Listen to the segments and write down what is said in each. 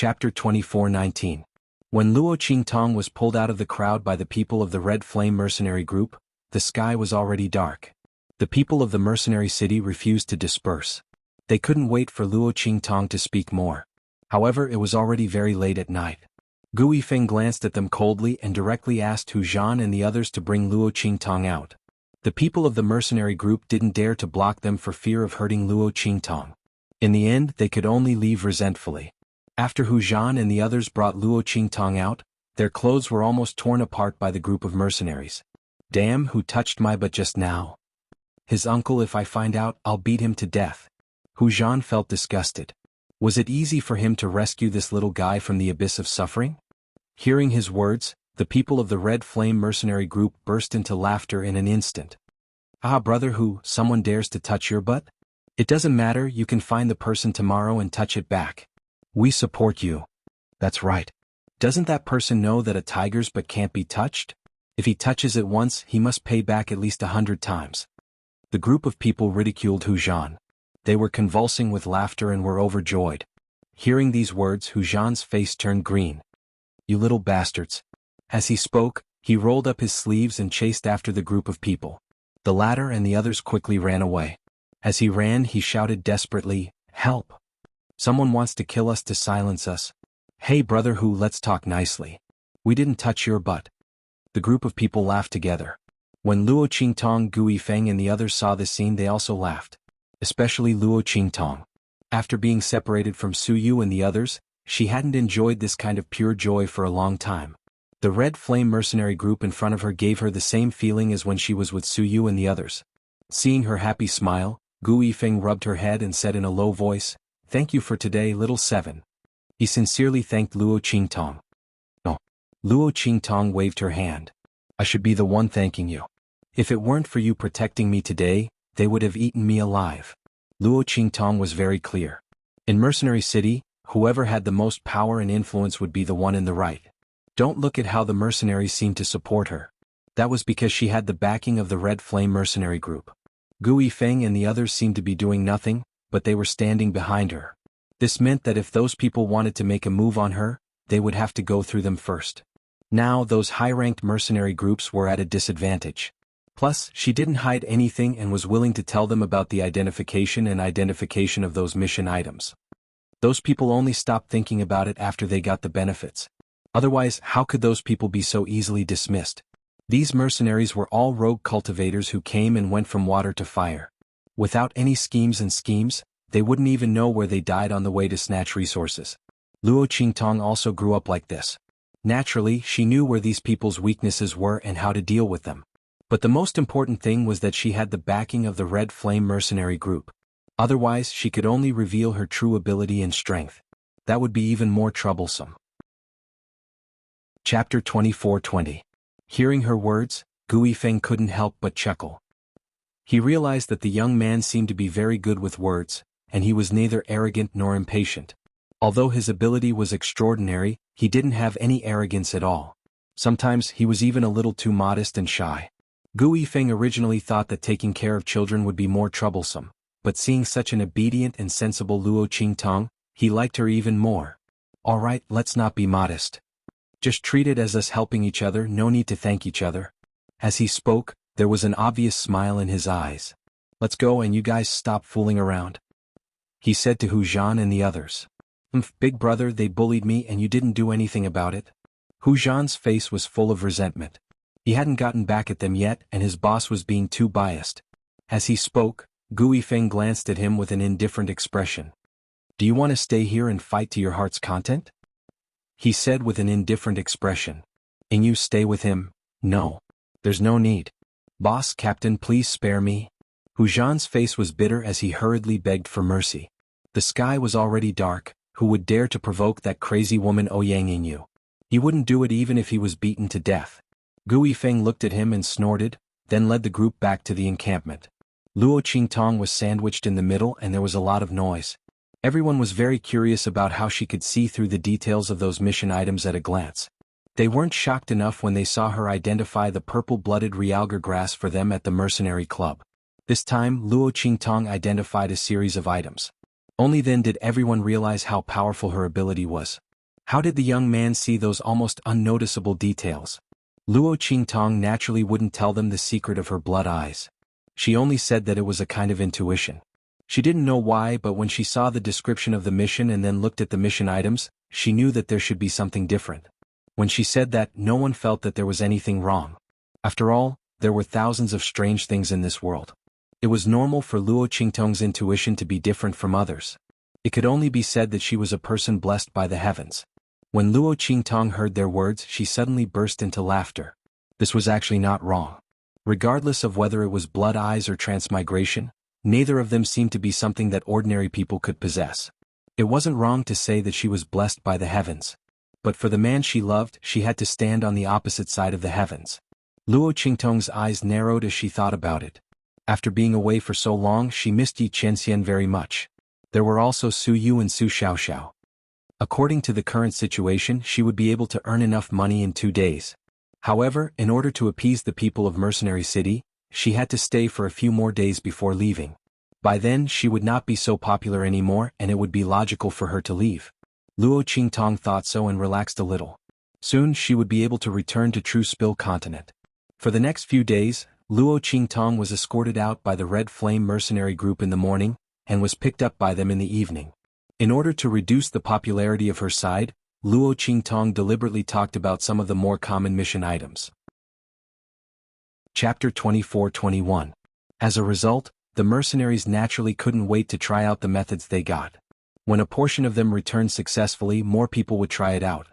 Chapter 24:19. When Luo Qingtong was pulled out of the crowd by the people of the Red Flame mercenary group, the sky was already dark. The people of the mercenary city refused to disperse. They couldn't wait for Luo Qingtong to speak more. However, it was already very late at night. Gu Yifeng glanced at them coldly and directly asked Hu Zhan and the others to bring Luo Qingtong out. The people of the mercenary group didn't dare to block them for fear of hurting Luo Qingtong. In the end, they could only leave resentfully. After Hu Zhan and the others brought Luo Qingtong out, their clothes were almost torn apart by the group of mercenaries. Damn, who touched my butt just now? His uncle, if I find out, I'll beat him to death. Hu Zhan felt disgusted. Was it easy for him to rescue this little guy from the abyss of suffering? Hearing his words, the people of the Red Flame mercenary group burst into laughter in an instant. Ah, brother Hu, someone dares to touch your butt? It doesn't matter, you can find the person tomorrow and touch it back. We support you. That's right. Doesn't that person know that a tiger's butt can't be touched? If he touches it once, he must pay back at least 100 times. The group of people ridiculed Hu Zhan. They were convulsing with laughter and were overjoyed. Hearing these words, Hu Zhan's face turned green. You little bastards. As he spoke, he rolled up his sleeves and chased after the group of people. The latter and the others quickly ran away. As he ran, he shouted desperately, "Help! Someone wants to kill us to silence us. Hey brother Hu, let's talk nicely. We didn't touch your butt." The group of people laughed together. When Luo Qingtong, Gu Yifeng and the others saw this scene, they also laughed. Especially Luo Qingtong. After being separated from Su Yu and the others, she hadn't enjoyed this kind of pure joy for a long time. The Red Flame mercenary group in front of her gave her the same feeling as when she was with Su Yu and the others. Seeing her happy smile, Gu Yifeng rubbed her head and said in a low voice, "Thank you for today, little seven." He sincerely thanked Luo Qingtong. "Oh." Luo Qingtong waved her hand. "I should be the one thanking you. If it weren't for you protecting me today, they would have eaten me alive." Luo Qingtong was very clear. In Mercenary City, whoever had the most power and influence would be the one in the right. Don't look at how the mercenaries seemed to support her. That was because she had the backing of the Red Flame mercenary group. Gu Yifeng and the others seemed to be doing nothing, but they were standing behind her. This meant that if those people wanted to make a move on her, they would have to go through them first. Now those high-ranked mercenary groups were at a disadvantage. Plus, she didn't hide anything and was willing to tell them about the identification of those mission items. Those people only stopped thinking about it after they got the benefits. Otherwise, how could those people be so easily dismissed? These mercenaries were all rogue cultivators who came and went from water to fire. Without any schemes, they wouldn't even know where they died on the way to snatch resources. Luo Qingtong also grew up like this. Naturally, she knew where these people's weaknesses were and how to deal with them. But the most important thing was that she had the backing of the Red Flame mercenary group. Otherwise, she could only reveal her true ability and strength. That would be even more troublesome. Chapter 24:20. Hearing her words, Gu Yifeng couldn't help but chuckle. He realized that the young man seemed to be very good with words, and he was neither arrogant nor impatient. Although his ability was extraordinary, he didn't have any arrogance at all. Sometimes he was even a little too modest and shy. Gu Yifeng originally thought that taking care of children would be more troublesome, but seeing such an obedient and sensible Luo Qingtong, he liked her even more. Alright, let's not be modest. Just treat it as us helping each other, no need to thank each other. As he spoke, there was an obvious smile in his eyes. Let's go and you guys stop fooling around. He said to Hu Zhan and the others. Big brother, they bullied me and you didn't do anything about it. Hu Zhan's face was full of resentment. He hadn't gotten back at them yet and his boss was being too biased. As he spoke, Gu Yifeng glanced at him with an indifferent expression. Do you want to stay here and fight to your heart's content? He said with an indifferent expression. And you stay with him? No. There's no need. Boss, Captain, please spare me. Hu Zhan's face was bitter as he hurriedly begged for mercy. The sky was already dark. Who would dare to provoke that crazy woman Ouyang Yingyu? He wouldn't do it even if he was beaten to death. Gu Yifeng looked at him and snorted, then led the group back to the encampment. Luo Qingtong was sandwiched in the middle and there was a lot of noise. Everyone was very curious about how she could see through the details of those mission items at a glance. They weren't shocked enough when they saw her identify the purple-blooded realgar grass for them at the mercenary club. This time, Luo Qingtong identified a series of items. Only then did everyone realize how powerful her ability was. How did the young man see those almost unnoticeable details? Luo Qingtong naturally wouldn't tell them the secret of her blood eyes. She only said that it was a kind of intuition. She didn't know why, but when she saw the description of the mission and then looked at the mission items, she knew that there should be something different. When she said that, no one felt that there was anything wrong. After all, there were thousands of strange things in this world. It was normal for Luo Qingtong's intuition to be different from others. It could only be said that she was a person blessed by the heavens. When Luo Qingtong heard their words, she suddenly burst into laughter. This was actually not wrong. Regardless of whether it was blood eyes or transmigration, neither of them seemed to be something that ordinary people could possess. It wasn't wrong to say that she was blessed by the heavens. But for the man she loved, she had to stand on the opposite side of the heavens. Luo Qingtong's eyes narrowed as she thought about it. After being away for so long, she missed Yi Qianxian very much. There were also Su Yu and Su Xiaoxiao. According to the current situation, she would be able to earn enough money in 2 days. However, in order to appease the people of Mercenary City, she had to stay for a few more days before leaving. By then, she would not be so popular anymore, and it would be logical for her to leave. Luo Qingtong thought so and relaxed a little. Soon she would be able to return to True Spill Continent. For the next few days, Luo Qingtong was escorted out by the Red Flame mercenary group in the morning, and was picked up by them in the evening. In order to reduce the popularity of her side, Luo Qingtong deliberately talked about some of the more common mission items. Chapter 24-21. As a result, the mercenaries naturally couldn't wait to try out the methods they got. When a portion of them returned successfully, more people would try it out.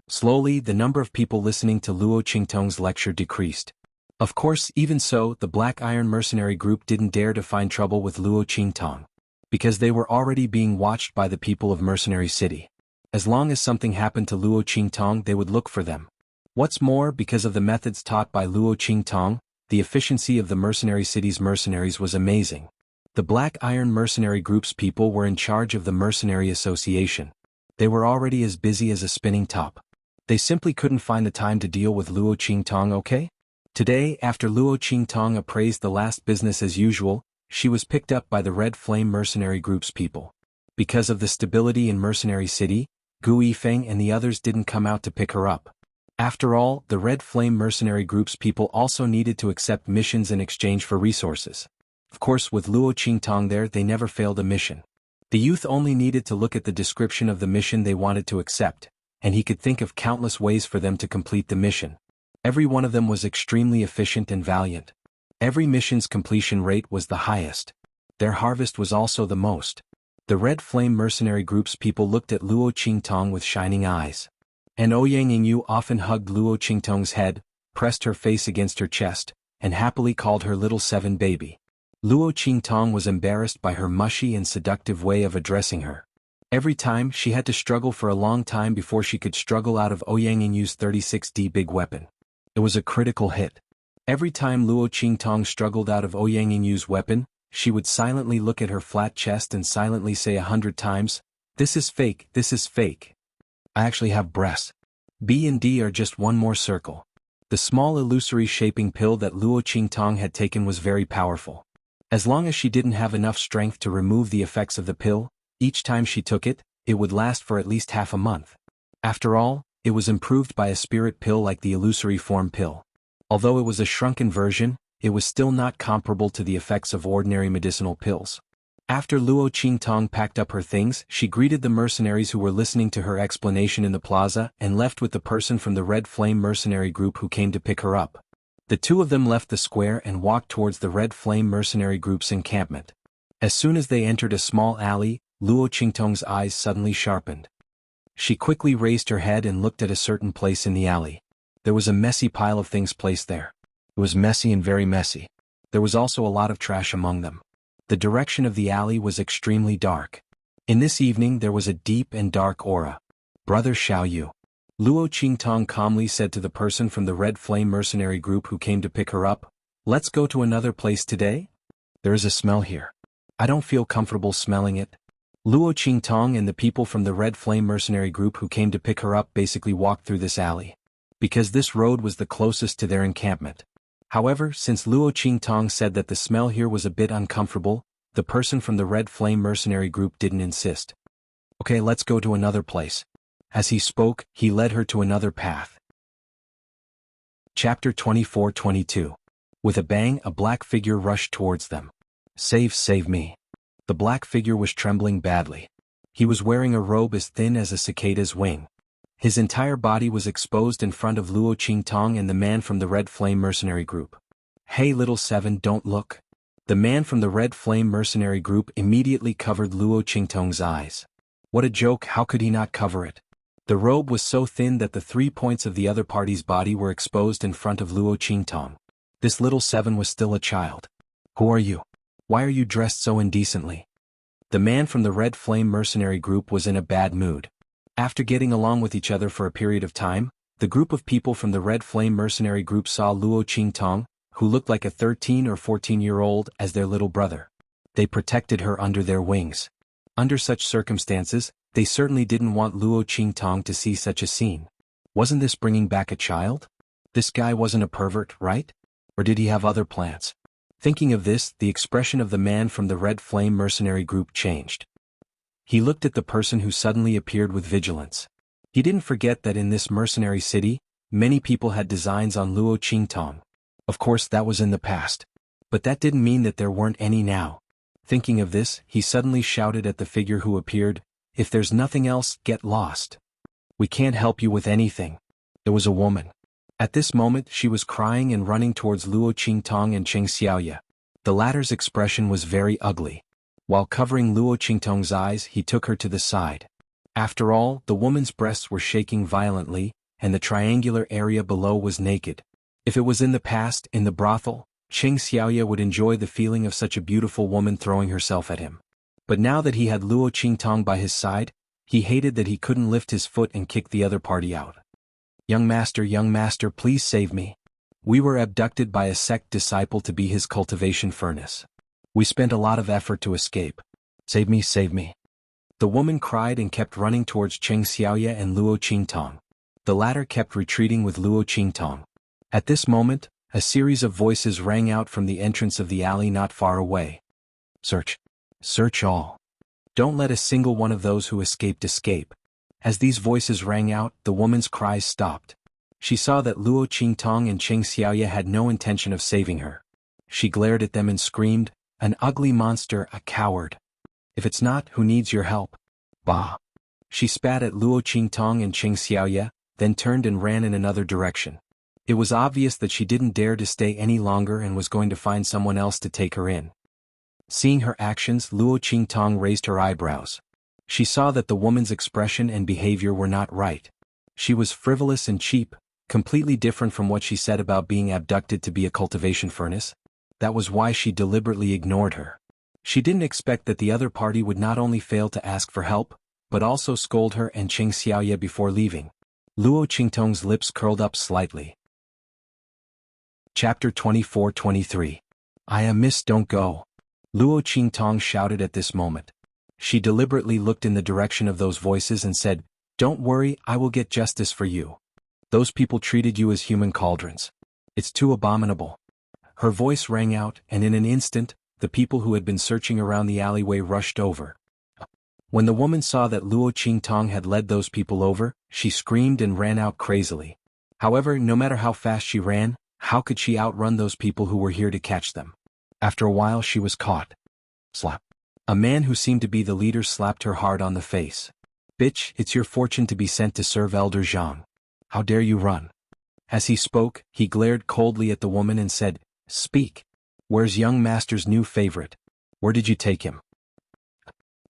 Slowly, the number of people listening to Luo Qingtong's lecture decreased. Of course, even so, the Black Iron mercenary group didn't dare to find trouble with Luo Qingtong, because they were already being watched by the people of Mercenary City. As long as something happened to Luo Qingtong, they would look for them. What's more, because of the methods taught by Luo Qingtong, the efficiency of the Mercenary City's mercenaries was amazing. The Black Iron mercenary group's people were in charge of the Mercenary Association. They were already as busy as a spinning top. They simply couldn't find the time to deal with Luo Qingtong, okay? Today, after Luo Qingtong appraised the last business as usual, she was picked up by the Red Flame mercenary group's people. Because of the stability in Mercenary City, Gu Yifeng and the others didn't come out to pick her up. After all, the Red Flame mercenary group's people also needed to accept missions in exchange for resources. Of course, with Luo Qingtong there, they never failed a mission. The youth only needed to look at the description of the mission they wanted to accept, and he could think of countless ways for them to complete the mission. Every one of them was extremely efficient and valiant. Every mission's completion rate was the highest. Their harvest was also the most. The Red Flame mercenary group's people looked at Luo Qingtong with shining eyes. And Ouyang Yingyu often hugged Luo Qingtong's head, pressed her face against her chest, and happily called her little seven baby. Luo Qingtong was embarrassed by her mushy and seductive way of addressing her. Every time, she had to struggle for a long time before she could struggle out of Ouyang Yingyu's 36D big weapon. It was a critical hit. Every time Luo Qingtong struggled out of Ouyang Yingyu's weapon, she would silently look at her flat chest and silently say 100 times, "This is fake, this is fake. I actually have breasts. B and D are just one more circle." The small illusory shaping pill that Luo Qingtong had taken was very powerful. As long as she didn't have enough strength to remove the effects of the pill, each time she took it, it would last for at least half a month. After all, it was improved by a spirit pill like the illusory form pill. Although it was a shrunken version, it was still not comparable to the effects of ordinary medicinal pills. After Luo Qingtong packed up her things, she greeted the mercenaries who were listening to her explanation in the plaza and left with the person from the Red Flame mercenary group who came to pick her up. The two of them left the square and walked towards the Red Flame mercenary group's encampment. As soon as they entered a small alley, Luo Qingtong's eyes suddenly sharpened. She quickly raised her head and looked at a certain place in the alley. There was a messy pile of things placed there. It was messy and very messy. There was also a lot of trash among them. The direction of the alley was extremely dark. In this evening there was a deep and dark aura. "Brother Xiaoyu," Luo Qingtong calmly said to the person from the Red Flame mercenary group who came to pick her up, "Let's go to another place today? There is a smell here. I don't feel comfortable smelling it." Luo Qingtong and the people from the Red Flame mercenary group who came to pick her up basically walked through this alley, because this road was the closest to their encampment. However, since Luo Qingtong said that the smell here was a bit uncomfortable, the person from the Red Flame mercenary group didn't insist. "Okay, let's go to another place. As he spoke, he led her to another path. Chapter 24-22. With a bang, a black figure rushed towards them. Save me. The black figure was trembling badly. He was wearing a robe as thin as a cicada's wing. His entire body was exposed in front of Luo Qingtong and the man from the Red Flame mercenary group. Hey little seven, don't look. The man from the Red Flame mercenary group immediately covered Luo Qingtong's eyes. What a joke, how could he not cover it? The robe was so thin that the 3 points of the other party's body were exposed in front of Luo Qingtong. This little seven was still a child. Who are you? Why are you dressed so indecently? The man from the Red Flame mercenary group was in a bad mood. After getting along with each other for a period of time, the group of people from the Red Flame mercenary group saw Luo Qingtong, who looked like a 13 or 14-year-old, as their little brother. They protected her under their wings. Under such circumstances, they certainly didn't want Luo Qingtong to see such a scene. Wasn't this bringing back a child? This guy wasn't a pervert, right? Or did he have other plans? Thinking of this, the expression of the man from the Red Flame mercenary group changed. He looked at the person who suddenly appeared with vigilance. He didn't forget that in this mercenary city, many people had designs on Luo Qingtong. Of course, that was in the past. But that didn't mean that there weren't any now. Thinking of this, he suddenly shouted at the figure who appeared, "If there's nothing else, get lost. We can't help you with anything." It was a woman. At this moment, she was crying and running towards Luo Qingtong and xianxia. The latter's expression was very ugly. While covering Luo Qingtong's eyes, he took her to the side. After all, the woman's breasts were shaking violently, and the triangular area below was naked. If it was in the past, in the brothel, xianxia would enjoy the feeling of such a beautiful woman throwing herself at him. But now that he had Luo Qingtong by his side, he hated that he couldn't lift his foot and kick the other party out. Young master, please save me. We were abducted by a sect disciple to be his cultivation furnace. We spent a lot of effort to escape. Save me. The woman cried and kept running towards xianxia and Luo Qingtong. The latter kept retreating with Luo Qingtong. At this moment, a series of voices rang out from the entrance of the alley not far away. Search all. Don't let a single one of those who escaped escape. As these voices rang out, the woman's cries stopped. She saw that Luo Qingtong and xianxia had no intention of saving her. She glared at them and screamed, "An ugly monster, a coward. If it's not, who needs your help? Bah." She spat at Luo Qingtong and xianxia, then turned and ran in another direction. It was obvious that she didn't dare to stay any longer and was going to find someone else to take her in. Seeing her actions, Luo Qingtong raised her eyebrows. She saw that the woman's expression and behavior were not right. She was frivolous and cheap, completely different from what she said about being abducted to be a cultivation furnace. That was why she deliberately ignored her. She didn't expect that the other party would not only fail to ask for help, but also scold her and xianxia before leaving. Luo Qingtong's lips curled up slightly. Chapter 24-23. "I am miss, don't go." Luo Qingtong shouted at this moment. She deliberately looked in the direction of those voices and said, "Don't worry, I will get justice for you. Those people treated you as human cauldrons. It's too abominable." Her voice rang out, and in an instant, the people who had been searching around the alleyway rushed over. When the woman saw that Luo Qingtong had led those people over, she screamed and ran out crazily. However, no matter how fast she ran, how could she outrun those people who were here to catch them? After a while she was caught. Slap. A man who seemed to be the leader slapped her hard on the face. "Bitch, it's your fortune to be sent to serve Elder Zhang. How dare you run?" As he spoke, he glared coldly at the woman and said, "Speak. Where's young master's new favorite? Where did you take him?"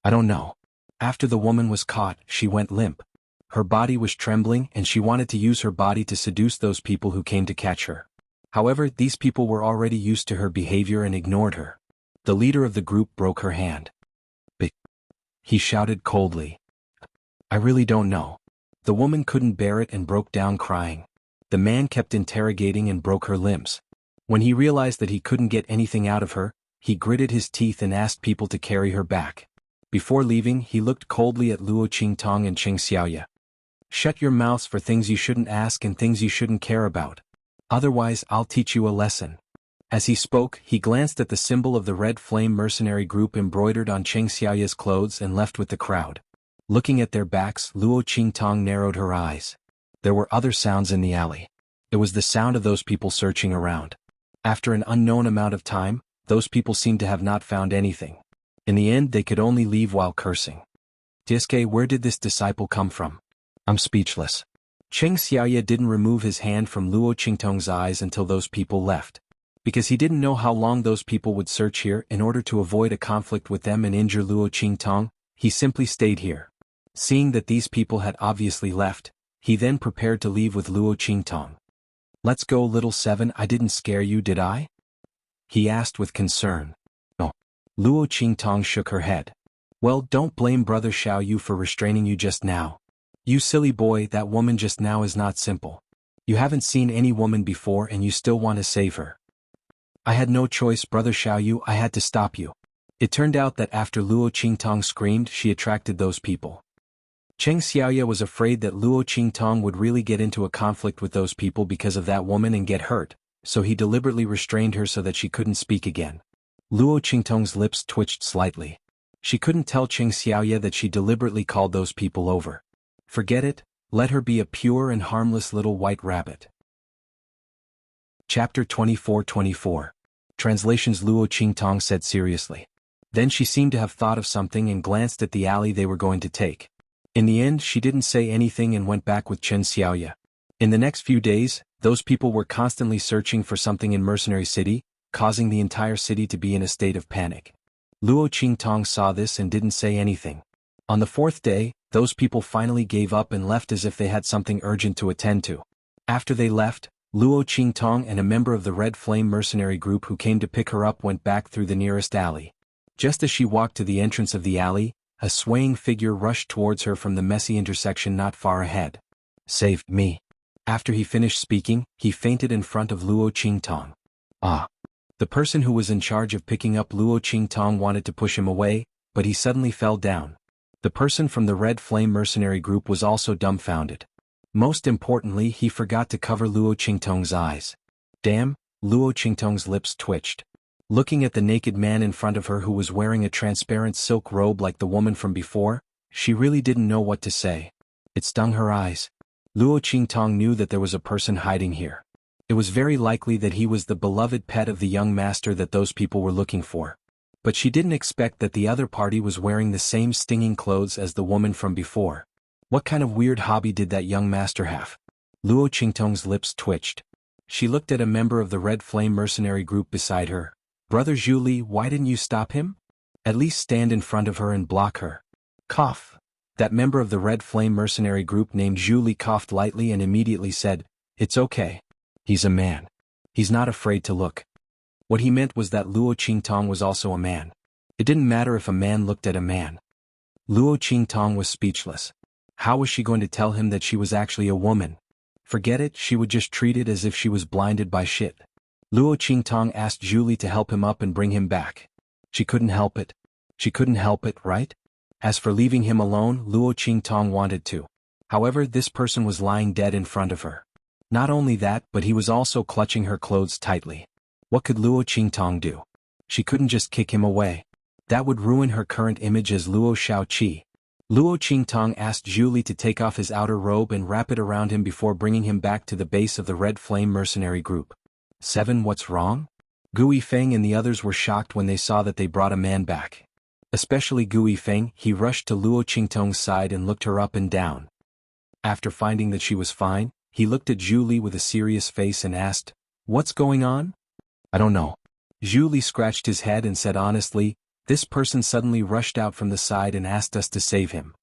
"I don't know." After the woman was caught, she went limp. Her body was trembling and she wanted to use her body to seduce those people who came to catch her. However, these people were already used to her behavior and ignored her. The leader of the group broke her hand. "But," he shouted coldly. "I really don't know." The woman couldn't bear it and broke down crying. The man kept interrogating and broke her limbs. When he realized that he couldn't get anything out of her, he gritted his teeth and asked people to carry her back. Before leaving, he looked coldly at Luo Qingtong and xianxia. "Shut your mouths for things you shouldn't ask and things you shouldn't care about. Otherwise, I'll teach you a lesson." As he spoke, he glanced at the symbol of the Red Flame mercenary group embroidered on xianxia's clothes and left with the crowd. Looking at their backs, Luo Qingtong narrowed her eyes. There were other sounds in the alley. It was the sound of those people searching around. After an unknown amount of time, those people seemed to have not found anything. In the end, they could only leave while cursing. Diske, where did this disciple come from? I'm speechless. Xianxia didn't remove his hand from Luo Qingtong's eyes until those people left. Because he didn't know how long those people would search here. In order to avoid a conflict with them and injure Luo Qingtong, he simply stayed here. Seeing that these people had obviously left, he then prepared to leave with Luo Qingtong. Let's go, little seven, I didn't scare you, did I? He asked with concern. No. Luo Qingtong shook her head. Well, don't blame Brother Xiaoyu for restraining you just now. You silly boy, that woman just now is not simple. You haven't seen any woman before and you still want to save her. I had no choice, Brother Xiaoyu, I had to stop you. It turned out that after Luo Qingtong screamed, she attracted those people. Xianxia was afraid that Luo Qingtong would really get into a conflict with those people because of that woman and get hurt, so he deliberately restrained her so that she couldn't speak again. Luo Qingtong's lips twitched slightly. She couldn't tell Xianxia that she deliberately called those people over. Forget it, let her be a pure and harmless little white rabbit. Chapter 24-24. Translations. Luo Qingtong said seriously. Then she seemed to have thought of something and glanced at the alley they were going to take. In the end, she didn't say anything and went back with Xianxia. In the next few days, those people were constantly searching for something in Mercenary City, causing the entire city to be in a state of panic. Luo Qingtong saw this and didn't say anything. On the fourth day, those people finally gave up and left as if they had something urgent to attend to. After they left, Luo Qingtong and a member of the Red Flame mercenary group who came to pick her up went back through the nearest alley. Just as she walked to the entrance of the alley, a swaying figure rushed towards her from the messy intersection not far ahead. Save me. After he finished speaking, he fainted in front of Luo Qingtong. Ah. The person who was in charge of picking up Luo Qingtong wanted to push him away, but he suddenly fell down. The person from the Red Flame mercenary group was also dumbfounded. Most importantly, he forgot to cover Luo Qingtong's eyes. Damn, Luo Qingtong's lips twitched. Looking at the naked man in front of her who was wearing a transparent silk robe like the woman from before, she really didn't know what to say. It stung her eyes. Luo Qingtong knew that there was a person hiding here. It was very likely that he was the beloved pet of the young master that those people were looking for. But she didn't expect that the other party was wearing the same stinging clothes as the woman from before. What kind of weird hobby did that young master have? Luo Qingtong's lips twitched. She looked at a member of the Red Flame mercenary group beside her. Brother Zhu, why didn't you stop him? At least stand in front of her and block her. Cough. That member of the Red Flame mercenary group named Zhu coughed lightly and immediately said, It's okay. He's a man. He's not afraid to look. What he meant was that Luo Qingtong was also a man. It didn't matter if a man looked at a man. Luo Qingtong was speechless. How was she going to tell him that she was actually a woman? Forget it, she would just treat it as if she was blinded by shit. Luo Qingtong asked Zhu to help him up and bring him back. She couldn't help it. She couldn't help it, right? As for leaving him alone, Luo Qingtong wanted to. However, this person was lying dead in front of her. Not only that, but he was also clutching her clothes tightly. What could Luo Qingtong do? She couldn't just kick him away. That would ruin her current image as Luo Xiaoqi. Luo Qingtong asked Zhu to take off his outer robe and wrap it around him before bringing him back to the base of the Red Flame mercenary group. 7. What's wrong? Gui Feng and the others were shocked when they saw that they brought a man back. Especially Gui Feng. He rushed to Luo Qingtong's side and looked her up and down. After finding that she was fine, he looked at Zhu with a serious face and asked, What's going on? I don't know. Zhu scratched his head and said honestly, This person suddenly rushed out from the side and asked us to save him.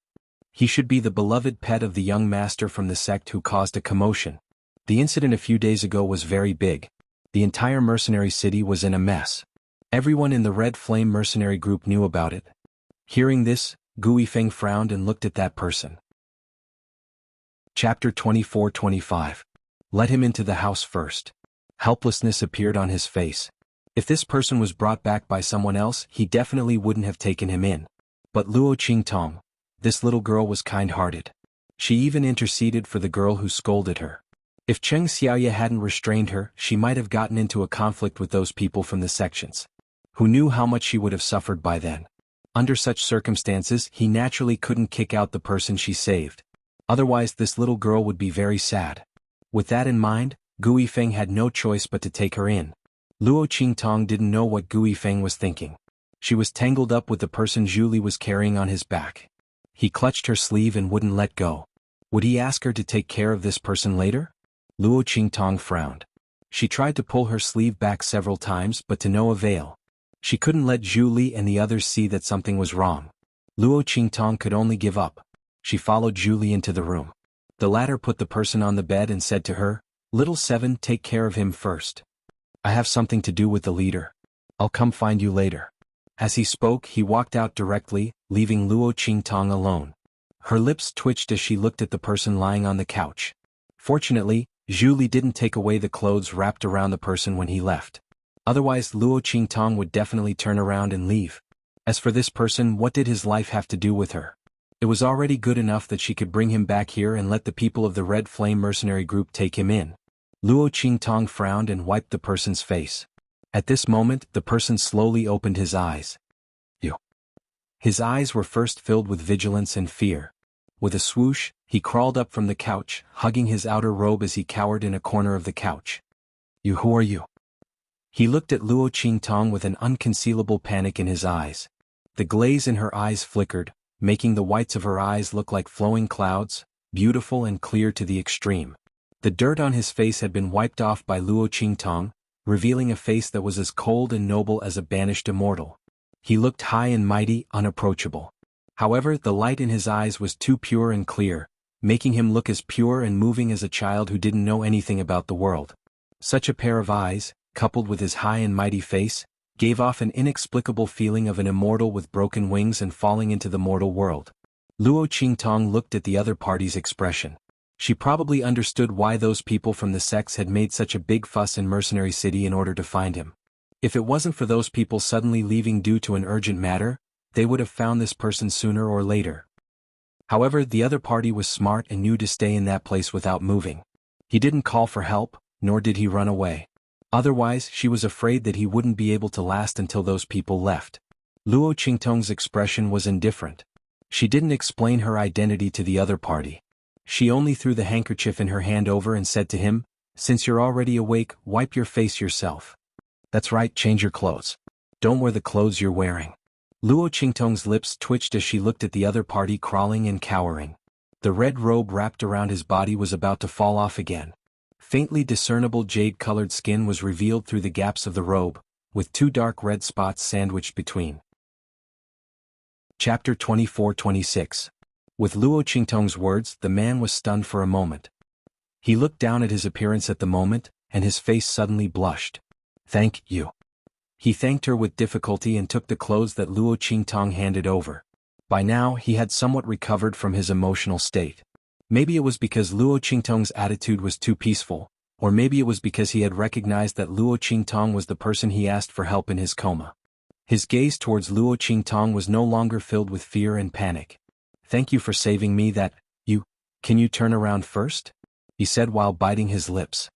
He should be the beloved pet of the young master from the sect who caused a commotion. The incident a few days ago was very big. The entire mercenary city was in a mess. Everyone in the Red Flame mercenary group knew about it. Hearing this, Gui Feng frowned and looked at that person. Chapter 24-25. Let him into the house first. Helplessness appeared on his face. If this person was brought back by someone else, he definitely wouldn't have taken him in. But Luo Qingtong, this little girl was kind-hearted. She even interceded for the girl who scolded her. If Xianxia hadn't restrained her, she might have gotten into a conflict with those people from the sections. Who knew how much she would have suffered by then? Under such circumstances, he naturally couldn't kick out the person she saved. Otherwise this little girl would be very sad. With that in mind, Gu Yifeng had no choice but to take her in. Luo Qingtong didn't know what Gu Yifeng was thinking. She was tangled up with the person Zhu Li was carrying on his back. He clutched her sleeve and wouldn't let go. Would he ask her to take care of this person later? Luo Qingtong frowned. She tried to pull her sleeve back several times but to no avail. She couldn't let Zhu Li and the others see that something was wrong. Luo Qingtong could only give up. She followed Zhu Li into the room. The latter put the person on the bed and said to her, "Little Seven, take care of him first. I have something to do with the leader. I'll come find you later." As he spoke, he walked out directly, leaving Luo Qingtong alone. Her lips twitched as she looked at the person lying on the couch. Fortunately, Zhu Li didn't take away the clothes wrapped around the person when he left. Otherwise Luo Qingtong would definitely turn around and leave. As for this person, what did his life have to do with her? It was already good enough that she could bring him back here and let the people of the Red Flame mercenary group take him in. Luo Qingtong frowned and wiped the person's face. At this moment, the person slowly opened his eyes. His eyes were first filled with vigilance and fear. With a swoosh, he crawled up from the couch, hugging his outer robe as he cowered in a corner of the couch. Who are you? He looked at Luo Qingtong with an unconcealable panic in his eyes. The glaze in her eyes flickered, making the whites of her eyes look like flowing clouds, beautiful and clear to the extreme. The dirt on his face had been wiped off by Luo Qingtong, revealing a face that was as cold and noble as a banished immortal. He looked high and mighty, unapproachable. However, the light in his eyes was too pure and clear, making him look as pure and moving as a child who didn't know anything about the world. Such a pair of eyes, coupled with his high and mighty face, gave off an inexplicable feeling of an immortal with broken wings and falling into the mortal world. Luo Qingtong looked at the other party's expression. She probably understood why those people from the sects had made such a big fuss in Mercenary City in order to find him. If it wasn't for those people suddenly leaving due to an urgent matter, they would have found this person sooner or later. However, the other party was smart and knew to stay in that place without moving. He didn't call for help, nor did he run away. Otherwise, she was afraid that he wouldn't be able to last until those people left. Luo Qingtong's expression was indifferent. She didn't explain her identity to the other party. She only threw the handkerchief in her hand over and said to him, "Since you're already awake, wipe your face yourself. That's right, change your clothes. Don't wear the clothes you're wearing." Luo Qingtong's lips twitched as she looked at the other party crawling and cowering. The red robe wrapped around his body was about to fall off again. Faintly discernible jade-colored skin was revealed through the gaps of the robe, with two dark red spots sandwiched between. Chapter 24-26. With Luo Qingtong's words, the man was stunned for a moment. He looked down at his appearance at the moment, and his face suddenly blushed. "Thank you." He thanked her with difficulty and took the clothes that Luo Qingtong handed over. By now, he had somewhat recovered from his emotional state. Maybe it was because Luo Qingtong's attitude was too peaceful, or maybe it was because he had recognized that Luo Qingtong was the person he asked for help in his coma. His gaze towards Luo Qingtong was no longer filled with fear and panic. "Thank you for saving me can you turn around first?" he said while biting his lips.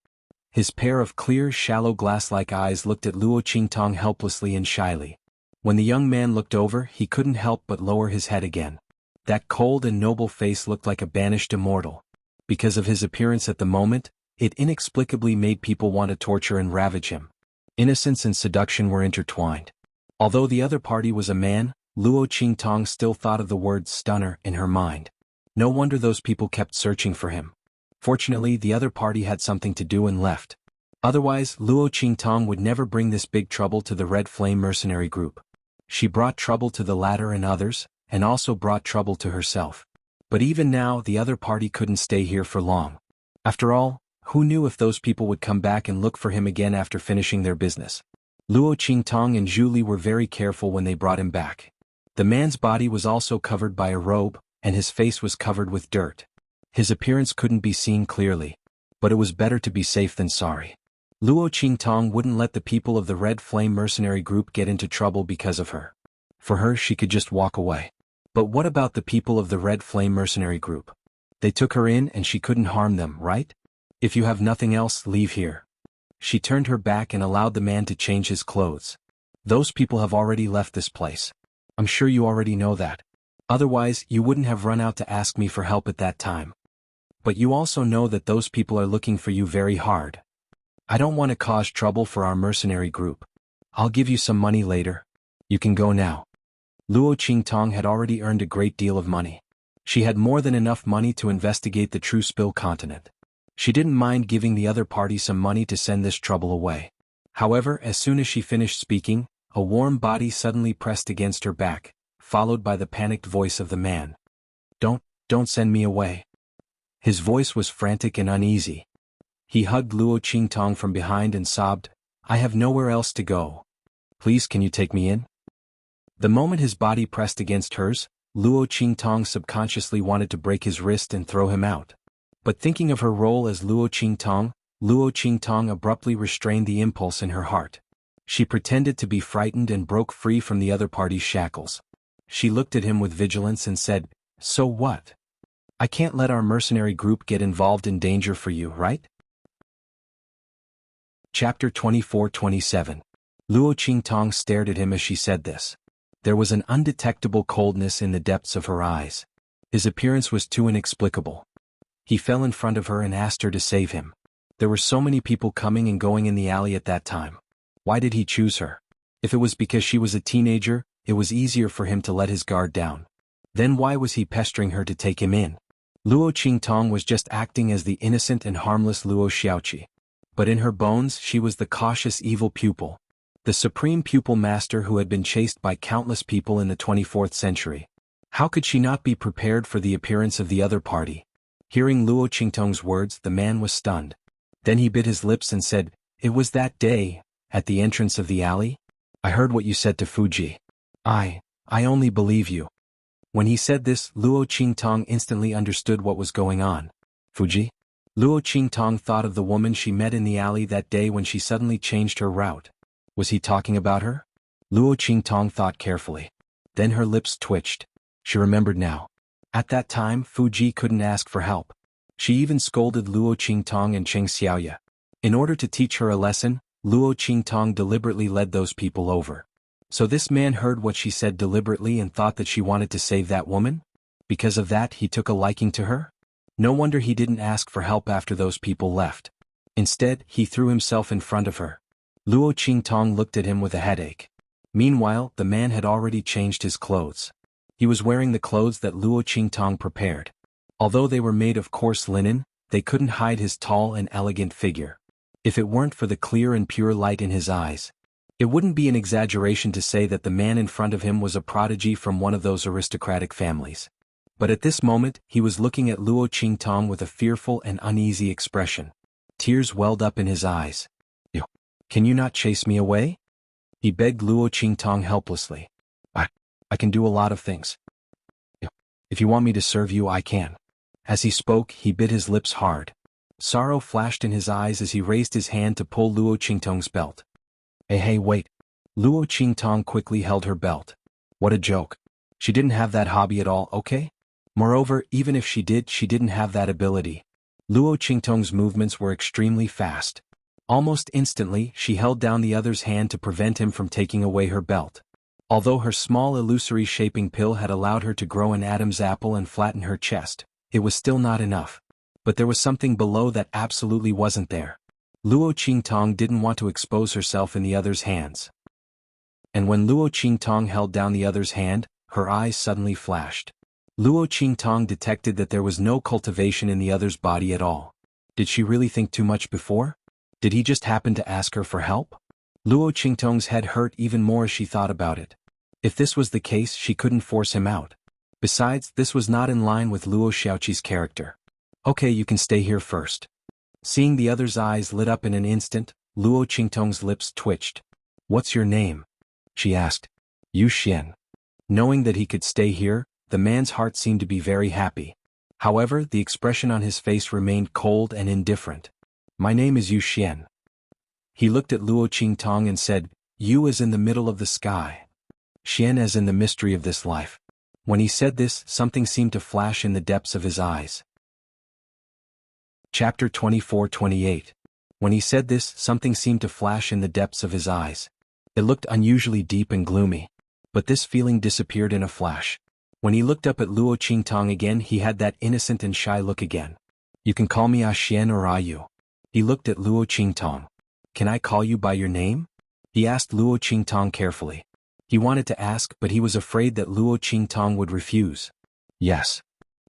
His pair of clear, shallow glass-like eyes looked at Luo Qingtong helplessly and shyly. When the young man looked over, he couldn't help but lower his head again. That cold and noble face looked like a banished immortal. Because of his appearance at the moment, it inexplicably made people want to torture and ravage him. Innocence and seduction were intertwined. Although the other party was a man, Luo Qingtong still thought of the word stunner in her mind. No wonder those people kept searching for him. Fortunately, the other party had something to do and left. Otherwise, Luo Qingtong would never bring this big trouble to the Red Flame mercenary group. She brought trouble to the latter and others, and also brought trouble to herself. But even now, the other party couldn't stay here for long. After all, who knew if those people would come back and look for him again after finishing their business? Luo Qingtong and Zhu Li were very careful when they brought him back. The man's body was also covered by a robe, and his face was covered with dirt. His appearance couldn't be seen clearly, but it was better to be safe than sorry. Luo Qingtong wouldn't let the people of the Red Flame mercenary group get into trouble because of her. For her, she could just walk away. But what about the people of the Red Flame mercenary group? They took her in and she couldn't harm them, right? If you have nothing else, leave here. She turned her back and allowed the man to change his clothes. Those people have already left this place. I'm sure you already know that. Otherwise, you wouldn't have run out to ask me for help at that time. But you also know that those people are looking for you very hard. I don't want to cause trouble for our mercenary group. I'll give you some money later. You can go now. Luo Qingtong had already earned a great deal of money. She had more than enough money to investigate the true Spill continent. She didn't mind giving the other party some money to send this trouble away. However, as soon as she finished speaking, a warm body suddenly pressed against her back, followed by the panicked voice of the man. Don't send me away. His voice was frantic and uneasy. He hugged Luo Qingtong from behind and sobbed, I have nowhere else to go. Please, can you take me in? The moment his body pressed against hers, Luo Qingtong subconsciously wanted to break his wrist and throw him out. But thinking of her role as Luo Qingtong abruptly restrained the impulse in her heart. She pretended to be frightened and broke free from the other party's shackles. She looked at him with vigilance and said, So what? I can't let our mercenary group get involved in danger for you, right? Chapter 24-27. Luo Qingtong stared at him as she said this. There was an undetectable coldness in the depths of her eyes. His appearance was too inexplicable. He fell in front of her and asked her to save him. There were so many people coming and going in the alley at that time. Why did he choose her? If it was because she was a teenager, it was easier for him to let his guard down. Then why was he pestering her to take him in? Luo Qingtong was just acting as the innocent and harmless Luo Xiaoqi. But in her bones she was the cautious evil pupil. The supreme pupil master who had been chased by countless people in the 24th century. How could she not be prepared for the appearance of the other party? Hearing Luo Qingtong's words, the man was stunned. Then he bit his lips and said, It was that day, at the entrance of the alley? I heard what you said to Fuji. I only believe you. When he said this, Luo Qingtong instantly understood what was going on. Fuji? Luo Qingtong thought of the woman she met in the alley that day when she suddenly changed her route. Was he talking about her? Luo Qingtong thought carefully. Then her lips twitched. She remembered now. At that time, Fuji couldn't ask for help. She even scolded Luo Qingtong and xianxia. In order to teach her a lesson, Luo Qingtong deliberately led those people over. So this man heard what she said deliberately and thought that she wanted to save that woman? Because of that he took a liking to her? No wonder he didn't ask for help after those people left. Instead, he threw himself in front of her. Luo Qingtong looked at him with a headache. Meanwhile, the man had already changed his clothes. He was wearing the clothes that Luo Qingtong prepared. Although they were made of coarse linen, they couldn't hide his tall and elegant figure. If it weren't for the clear and pure light in his eyes, it wouldn't be an exaggeration to say that the man in front of him was a prodigy from one of those aristocratic families. But at this moment, he was looking at Luo Qingtong with a fearful and uneasy expression. Tears welled up in his eyes. Can you not chase me away? He begged Luo Qingtong helplessly. I can do a lot of things. If you want me to serve you, I can. As he spoke, he bit his lips hard. Sorrow flashed in his eyes as he raised his hand to pull Luo Qingtong's belt. Hey, wait. Luo Qingtong quickly held her belt. What a joke. She didn't have that hobby at all, okay? Moreover, even if she did, she didn't have that ability. Luo Qingtong's movements were extremely fast. Almost instantly, she held down the other's hand to prevent him from taking away her belt. Although her small illusory shaping pill had allowed her to grow an Adam's apple and flatten her chest, it was still not enough. But there was something below that absolutely wasn't there. Luo Qingtong didn't want to expose herself in the other's hands. And when Luo Qingtong held down the other's hand, her eyes suddenly flashed. Luo Qingtong detected that there was no cultivation in the other's body at all. Did she really think too much before? Did he just happen to ask her for help? Luo Qingtong's head hurt even more as she thought about it. If this was the case, she couldn't force him out. Besides, this was not in line with Luo Xiaoqi's character. Okay, you can stay here first. Seeing the other's eyes lit up in an instant, Luo Qingtong's lips twitched. What's your name? She asked. Yu Xian. Knowing that he could stay here, the man's heart seemed to be very happy. However, the expression on his face remained cold and indifferent. My name is Yu Xian. He looked at Luo Qingtong and said, Yu as in the middle of the sky. Xian as in the mystery of this life. When he said this, something seemed to flash in the depths of his eyes. Chapter 24-28. When he said this, something seemed to flash in the depths of his eyes. It looked unusually deep and gloomy. But this feeling disappeared in a flash. When he looked up at Luo Qingtong again, he had that innocent and shy look again. You can call me Xian or Yu. He looked at Luo Qingtong. Can I call you by your name? He asked Luo Qingtong carefully. He wanted to ask, but he was afraid that Luo Qingtong would refuse. Yes.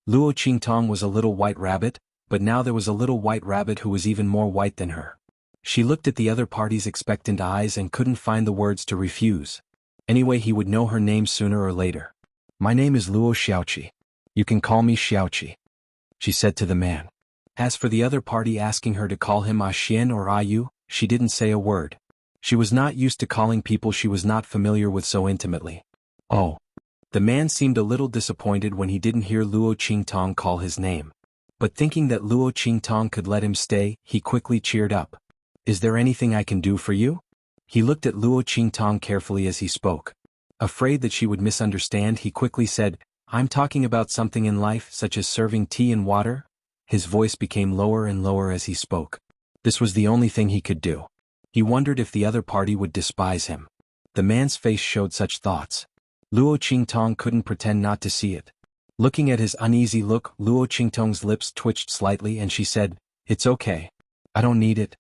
Luo Qingtong was a little white rabbit, but now there was a little white rabbit who was even more white than her. She looked at the other party's expectant eyes and couldn't find the words to refuse. Anyway, he would know her name sooner or later. My name is Luo Xiaoqi. You can call me Xiaoqi, she said to the man. As for the other party asking her to call him Xian or Yu, she didn't say a word. She was not used to calling people she was not familiar with so intimately. Oh. The man seemed a little disappointed when he didn't hear Luo Qingtong call his name. But thinking that Luo Qingtong could let him stay, he quickly cheered up. Is there anything I can do for you? He looked at Luo Qingtong carefully as he spoke. Afraid that she would misunderstand, he quickly said, I'm talking about something in life such as serving tea and water. His voice became lower and lower as he spoke. This was the only thing he could do. He wondered if the other party would despise him. The man's face showed such thoughts. Luo Qingtong couldn't pretend not to see it. Looking at his uneasy look, Luo Qingtong's lips twitched slightly and she said, It's okay. I don't need it.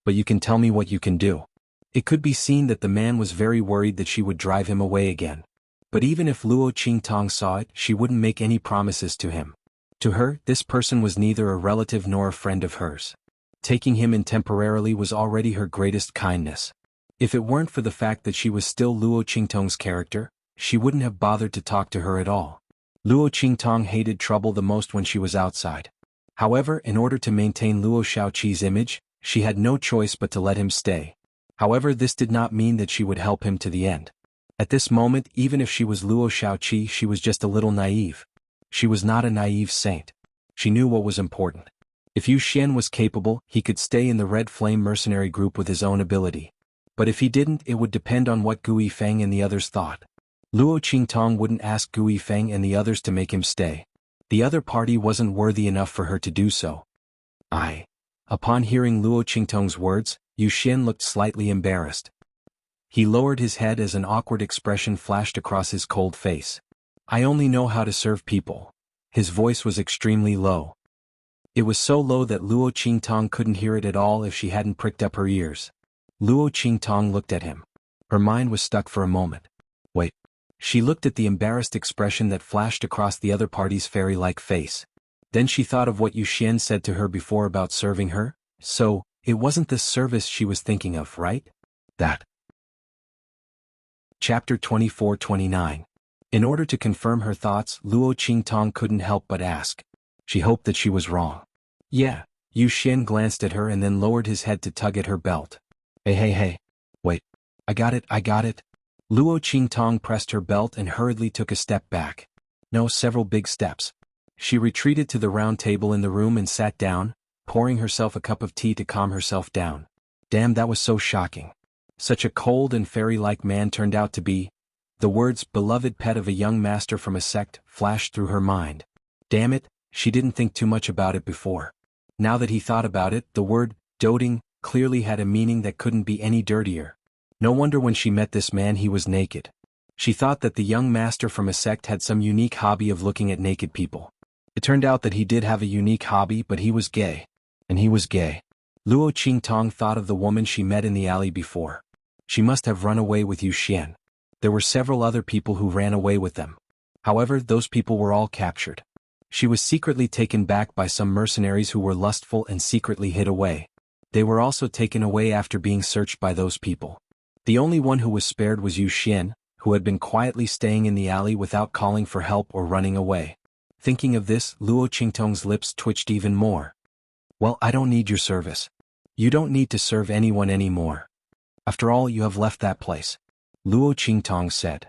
But you can tell me what you can do. It could be seen that the man was very worried that she would drive him away again. But even if Luo Qingtong saw it, she wouldn't make any promises to him. To her, this person was neither a relative nor a friend of hers. Taking him in temporarily was already her greatest kindness. If it weren't for the fact that she was still Luo Qingtong's character, she wouldn't have bothered to talk to her at all. Luo Qingtong hated trouble the most when she was outside. However, in order to maintain Luo Xiaoqi's image, she had no choice but to let him stay. However, this did not mean that she would help him to the end. At this moment, even if she was Luo Xiaoqi, she was just a little naive. She was not a naive saint. She knew what was important. If Yu Xian was capable, he could stay in the Red Flame mercenary group with his own ability. But if he didn't, it would depend on what Gu Yifeng and the others thought. Luo Qingtong wouldn't ask Gu Yifeng and the others to make him stay. The other party wasn't worthy enough for her to do so. Upon hearing Luo Qingtong's words, Yu Xian looked slightly embarrassed. He lowered his head as an awkward expression flashed across his cold face. I only know how to serve people. His voice was extremely low. It was so low that Luo Qingtong couldn't hear it at all if she hadn't pricked up her ears. Luo Qingtong looked at him. Her mind was stuck for a moment. Wait. She looked at the embarrassed expression that flashed across the other party's fairy-like face. Then she thought of what Yu Xian said to her before about serving her. So, it wasn't this service she was thinking of, right? That. Chapter 24-29. In order to confirm her thoughts, Luo Qingtong couldn't help but ask. She hoped that she was wrong. Yeah. Yu Xian glanced at her and then lowered his head to tug at her belt. Hey. Wait. I got it. Luo Qingtong pressed her belt and hurriedly took a step back. No, several big steps. She retreated to the round table in the room and sat down, pouring herself a cup of tea to calm herself down. Damn, that was so shocking. Such a cold and fairy-like man turned out to be. The words, beloved pet of a young master from a sect, flashed through her mind. Damn it, she didn't think too much about it before. Now that he thought about it, the word, doting, clearly had a meaning that couldn't be any dirtier. No wonder when she met this man he was naked. She thought that the young master from a sect had some unique hobby of looking at naked people. It turned out that he did have a unique hobby, but he was gay. And he was gay. Luo Qingtong thought of the woman she met in the alley before. She must have run away with Yu Xian. There were several other people who ran away with them. However, those people were all captured. She was secretly taken back by some mercenaries who were lustful and secretly hid away. They were also taken away after being searched by those people. The only one who was spared was Yu Xian, who had been quietly staying in the alley without calling for help or running away. Thinking of this, Luo Qingtong's lips twitched even more. Well, I don't need your service. You don't need to serve anyone anymore. After all, you have left that place. Luo Qingtong said.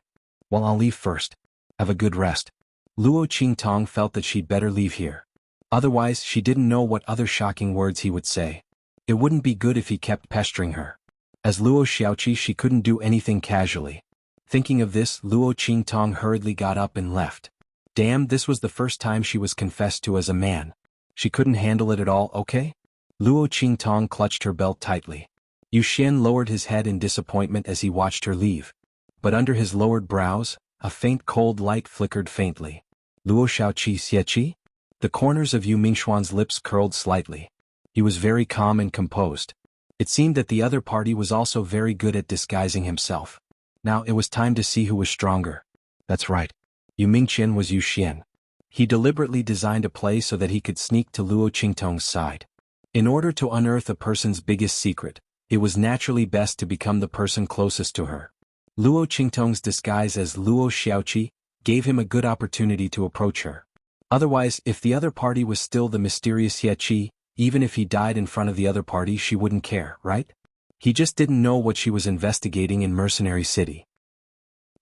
Well, I'll leave first. Have a good rest. Luo Qingtong felt that she'd better leave here. Otherwise, she didn't know what other shocking words he would say. It wouldn't be good if he kept pestering her. As Luo Xiaoqi, she couldn't do anything casually. Thinking of this, Luo Qingtong hurriedly got up and left. Damn, this was the first time she was confessed to as a man. She couldn't handle it at all, okay? Luo Qingtong clutched her belt tightly. Yu Xian lowered his head in disappointment as he watched her leave. but under his lowered brows, a faint cold light flickered faintly. Luo Xiaoqi Xieqi? The corners of Yu Mingxuan's lips curled slightly. He was very calm and composed. It seemed that the other party was also very good at disguising himself. Now it was time to see who was stronger. That's right. Yu Mingqian was Yu Xian. He deliberately designed a play so that he could sneak to Luo Qingtong's side. In order to unearth a person's biggest secret, it was naturally best to become the person closest to her. Luo Qingtong's disguise as Luo Xiaoqi gave him a good opportunity to approach her. Otherwise, if the other party was still the mysterious Xieqi, even if he died in front of the other party, she wouldn't care, right? He just didn't know what she was investigating in Mercenary City.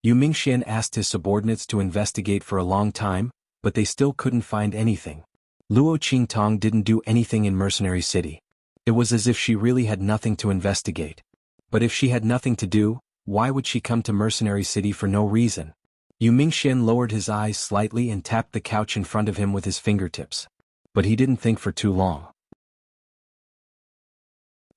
Yu Mingxian asked his subordinates to investigate for a long time, but they still couldn't find anything. Luo Qingtong didn't do anything in Mercenary City. It was as if she really had nothing to investigate. But if she had nothing to do, why would she come to Mercenary City for no reason? Yu Mingxian lowered his eyes slightly and tapped the couch in front of him with his fingertips. But he didn't think for too long.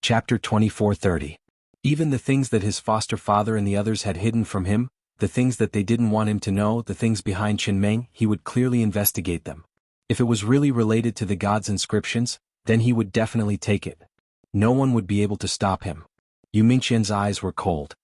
Chapter 24:30. Even the things that his foster father and the others had hidden from him, the things that they didn't want him to know, the things behind Qinmeng, he would clearly investigate them. If it was really related to the gods' inscriptions, then he would definitely take it. No one would be able to stop him. Yu Mingxian's eyes were cold.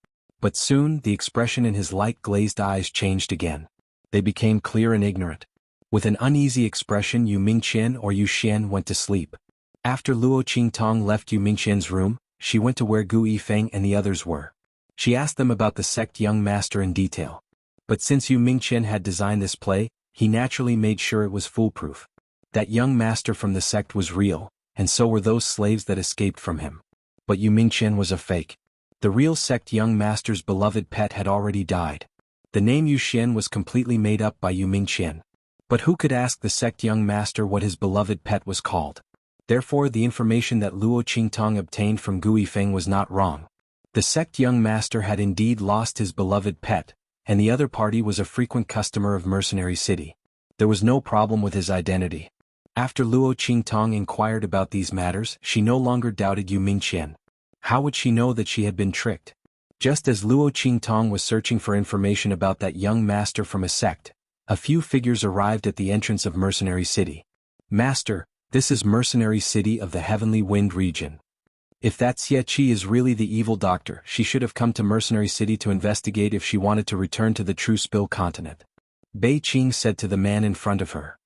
But soon, the expression in his light-glazed eyes changed again. They became clear and ignorant. With an uneasy expression, Yu Mingxian or Yu Xian went to sleep. After Luo Qingtong left Yu Mingxian's room, she went to where Gu Yifeng and the others were. She asked them about the sect young master in detail. But since Yu Mingxian had designed this play, he naturally made sure it was foolproof. That young master from the sect was real, and so were those slaves that escaped from him. But Yu Mingxian was a fake. The real sect young master's beloved pet had already died. The name Yu Xian was completely made up by Yu Mingxian. But who could ask the sect young master what his beloved pet was called? Therefore, the information that Luo Qingtong obtained from Gu Yifeng was not wrong. The sect young master had indeed lost his beloved pet, and the other party was a frequent customer of Mercenary City. There was no problem with his identity. After Luo Qingtong inquired about these matters, she no longer doubted Yu Mingxian. How would she know that she had been tricked? Just as Luo Qingtong was searching for information about that young master from a sect, a few figures arrived at the entrance of Mercenary City. Master, this is Mercenary City of the Heavenly Wind region. If that Xieqi is really the evil doctor, she should have come to Mercenary City to investigate if she wanted to return to the true Spill continent. Bei Qing said to the man in front of her.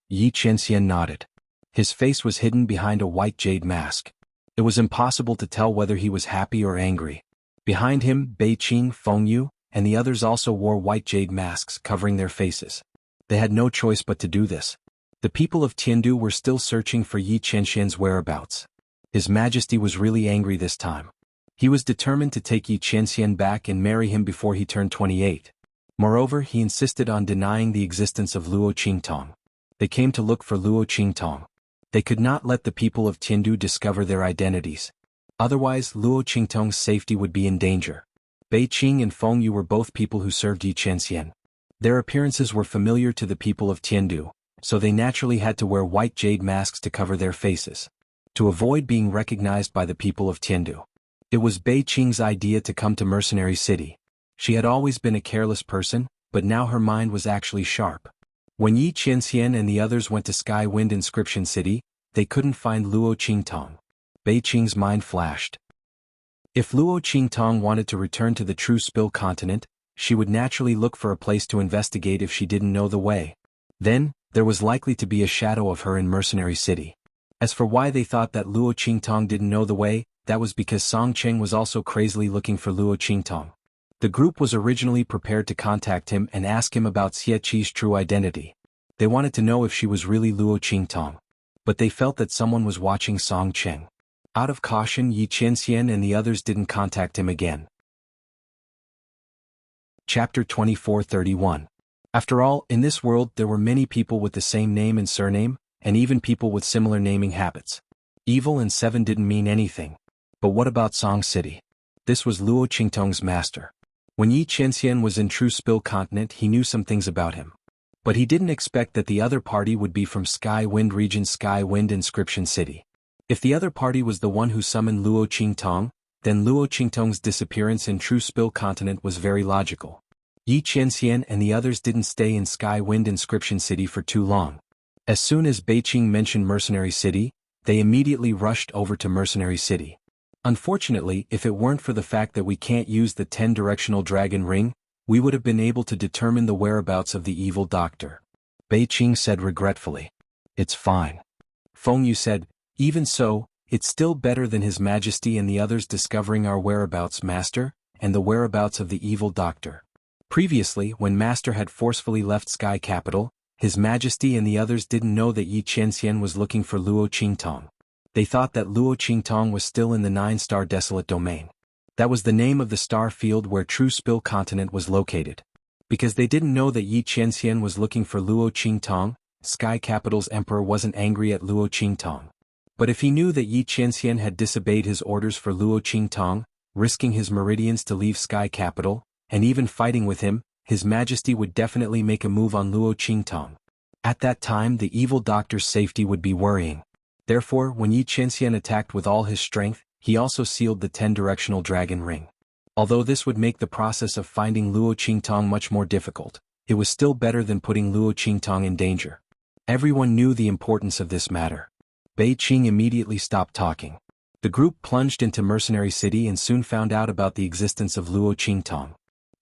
Yi Qianxian nodded. His face was hidden behind a white jade mask. It was impossible to tell whether he was happy or angry. Behind him, Bei Qing, Fengyu, and the others also wore white jade masks covering their faces. They had no choice but to do this. The people of Tiandu were still searching for Yi Qianxian's whereabouts. His Majesty was really angry this time. He was determined to take Yi Qianxian back and marry him before he turned 28. Moreover, he insisted on denying the existence of Luo Qingtong. They came to look for Luo Qingtong. They could not let the people of Tiandu discover their identities. Otherwise, Luo Qingtong's safety would be in danger. Bei Qing and Feng Yu were both people who served Yi Qianxian. Their appearances were familiar to the people of Tiandu, so they naturally had to wear white jade masks to cover their faces, to avoid being recognized by the people of Tiandu. It was Bei Qing's idea to come to Mercenary City. She had always been a careless person, but now her mind was actually sharp. When Yi Qianxian and the others went to Sky Wind Inscription City, they couldn't find Luo Qingtong. Bei Qing's mind flashed. If Luo Qingtong wanted to return to the true Spill continent, she would naturally look for a place to investigate if she didn't know the way. Then, there was likely to be a shadow of her in Mercenary City. As for why they thought that Luo Qingtong didn't know the way, that was because Song Cheng was also crazily looking for Luo Qingtong. The group was originally prepared to contact him and ask him about Xieqi's true identity. They wanted to know if she was really Luo Qingtong. But they felt that someone was watching Song Cheng. Out of caution, Yi Qianxian and the others didn't contact him again. Chapter 24:31. After all, in this world there were many people with the same name and surname, and even people with similar naming habits. Evil and 7 didn't mean anything. But what about Song City? This was Luo Qingtong's master. When Yi Qianxian was in true Spill continent, he knew some things about him. But he didn't expect that the other party would be from Sky Wind region Sky Wind Inscription City. If the other party was the one who summoned Luo Qingtong, then Luo Qingtong's disappearance in True Spill Continent was very logical. Yi Qianxian and the others didn't stay in Sky Wind Inscription City for too long. As soon as Beiqing mentioned Mercenary City, they immediately rushed over to Mercenary City. Unfortunately, if it weren't for the fact that we can't use the 10-directional dragon ring, we would have been able to determine the whereabouts of the evil doctor. Beiqing said regretfully. It's fine. Feng Yu said, even so, it's still better than His Majesty and the others discovering our whereabouts, Master, and the whereabouts of the evil doctor. Previously, when Master had forcefully left Sky Capital, His Majesty and the others didn't know that Yi Qianxian was looking for Luo Qingtong. They thought that Luo Qingtong was still in the 9-star Desolate Domain. That was the name of the star field where True Spill Continent was located. Because they didn't know that Yi Qianxian was looking for Luo Qingtong, Sky Capital's emperor wasn't angry at Luo Qingtong. But if he knew that Yi Qianxian had disobeyed his orders for Luo Qingtong, risking his meridians to leave Sky Capital, and even fighting with him, His Majesty would definitely make a move on Luo Qingtong. At that time the evil doctor's safety would be worrying. Therefore, when Yi Qianxian attacked with all his strength, he also sealed the 10-directional dragon ring. Although this would make the process of finding Luo Qingtong much more difficult, it was still better than putting Luo Qingtong in danger. Everyone knew the importance of this matter. Beiqing immediately stopped talking. The group plunged into Mercenary City and soon found out about the existence of Luo Qingtong.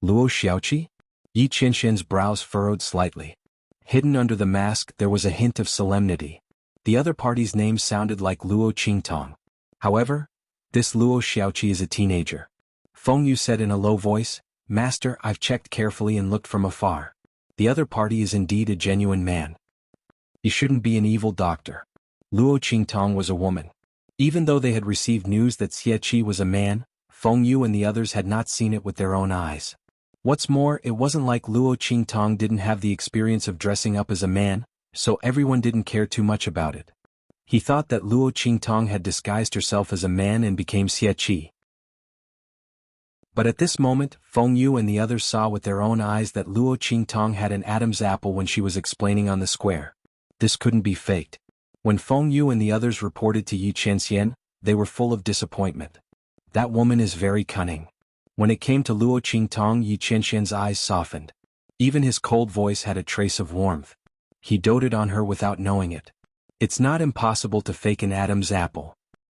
Luo Xiaoqi? Yi Qianxian's brows furrowed slightly. Hidden under the mask there was a hint of solemnity. The other party's names sounded like Luo Qingtong. However, this Luo Xiaoqi is a teenager. Feng Yu said in a low voice, Master, I've checked carefully and looked from afar. The other party is indeed a genuine man. He shouldn't be an evil doctor. Luo Qingtong was a woman. Even though they had received news that Xie was a man, Feng Yu and the others had not seen it with their own eyes. What's more, it wasn't like Luo Qingtong didn't have the experience of dressing up as a man, so everyone didn't care too much about it. He thought that Luo Qingtong had disguised herself as a man and became Xie. But at this moment, Feng Yu and the others saw with their own eyes that Luo Qingtong had an Adam's apple when she was explaining on the square. This couldn't be faked. When Feng Yu and the others reported to Yi Qianxian, they were full of disappointment. That woman is very cunning. When it came to Luo Qingtong, Yi Qianxian's eyes softened. Even his cold voice had a trace of warmth. He doted on her without knowing it. It's not impossible to fake an Adam's apple.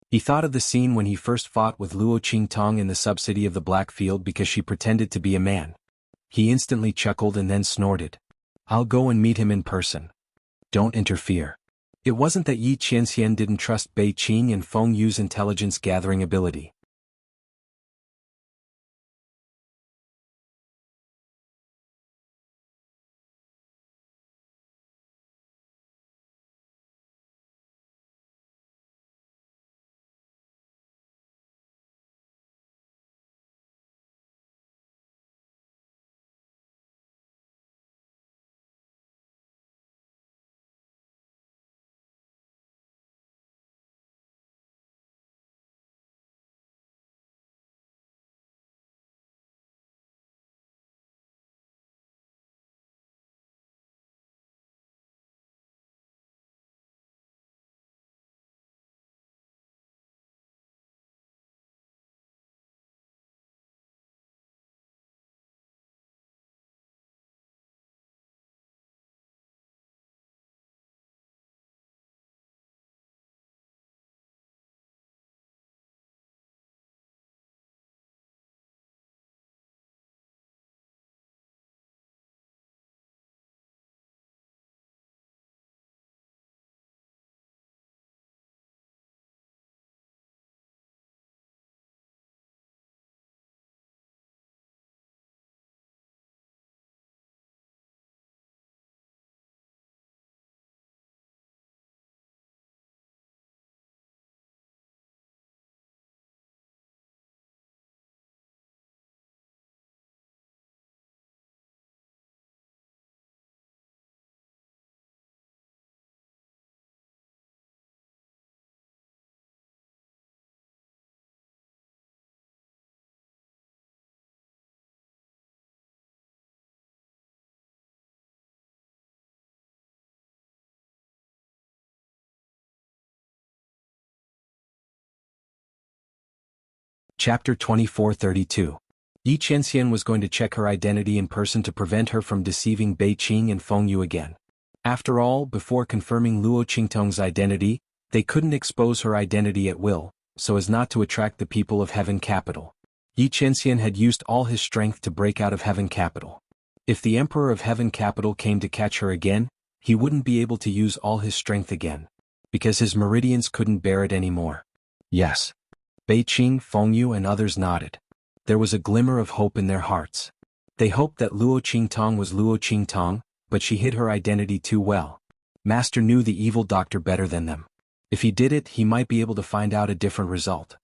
He thought of the scene when he first fought with Luo Qingtong in the subcity of the Blackfield because she pretended to be a man. He instantly chuckled and then snorted. I'll go and meet him in person. Don't interfere. It wasn't that Yi Qianxian didn't trust Beiqing and Feng Yu's intelligence-gathering ability. Chapter 2432. Xianxia was going to check her identity in person to prevent her from deceiving Bei Qing and Feng Yu again. After all, before confirming Luo Qingtong's identity, they couldn't expose her identity at will, so as not to attract the people of Heaven Capital. Xianxia had used all his strength to break out of Heaven Capital. If the Emperor of Heaven Capital came to catch her again, he wouldn't be able to use all his strength again, because his meridians couldn't bear it anymore. Yes. Bei Qing, Feng Yu and others nodded. There was a glimmer of hope in their hearts. They hoped that Luo Qingtong was Luo Qingtong, but she hid her identity too well. Master knew the evil doctor better than them. If he did it, he might be able to find out a different result.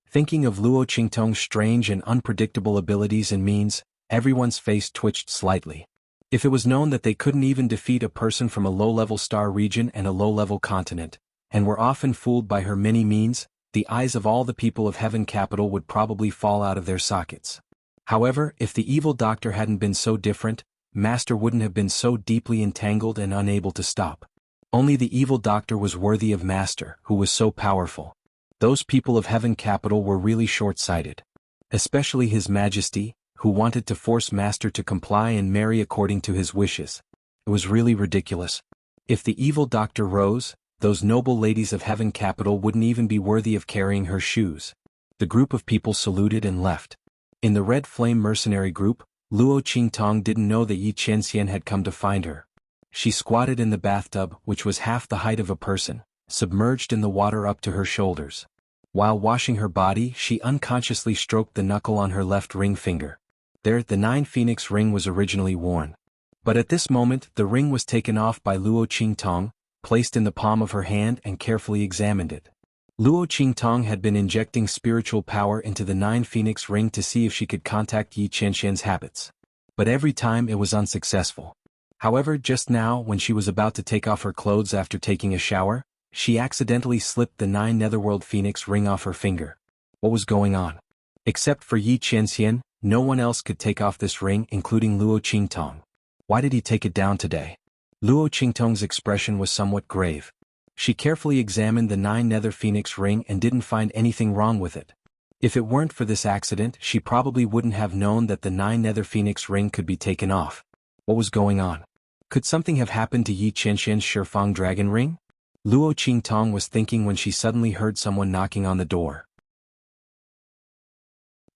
Thinking of Luo Qingtong's strange and unpredictable abilities and means, everyone's face twitched slightly. If it was known that they couldn't even defeat a person from a low-level star region and a low-level continent, and were often fooled by her many means, the eyes of all the people of Heaven Capital would probably fall out of their sockets. However, if the evil doctor hadn't been so different, Master wouldn't have been so deeply entangled and unable to stop. Only the evil doctor was worthy of Master, who was so powerful. Those people of Heaven Capital were really short-sighted. Especially His Majesty, who wanted to force Master to comply and marry according to his wishes. It was really ridiculous. If the evil doctor rose, those noble ladies of Heaven Capital wouldn't even be worthy of carrying her shoes. The group of people saluted and left. In the Red Flame mercenary group, Luo Qingtong didn't know that Xianxia had come to find her. She squatted in the bathtub, which was half the height of a person, submerged in the water up to her shoulders. While washing her body, she unconsciously stroked the knuckle on her left ring finger. There, the 9 phoenix ring was originally worn. But at this moment, the ring was taken off by Luo Qingtong, placed in the palm of her hand and carefully examined it. Luo Qingtong had been injecting spiritual power into the 9 phoenix ring to see if she could contact Xianxia's habits. But every time it was unsuccessful. However, just now, when she was about to take off her clothes after taking a shower, she accidentally slipped the 9 netherworld phoenix ring off her finger. What was going on? Except for Xianxia, no one else could take off this ring, including Luo Qingtong. Why did he take it down today? Luo Qingtong's expression was somewhat grave. She carefully examined the 9 nether phoenix ring and didn't find anything wrong with it. If it weren't for this accident, she probably wouldn't have known that the 9 nether phoenix ring could be taken off. What was going on? Could something have happened to Xianxia's Shifang dragon ring? Luo Qingtong was thinking when she suddenly heard someone knocking on the door.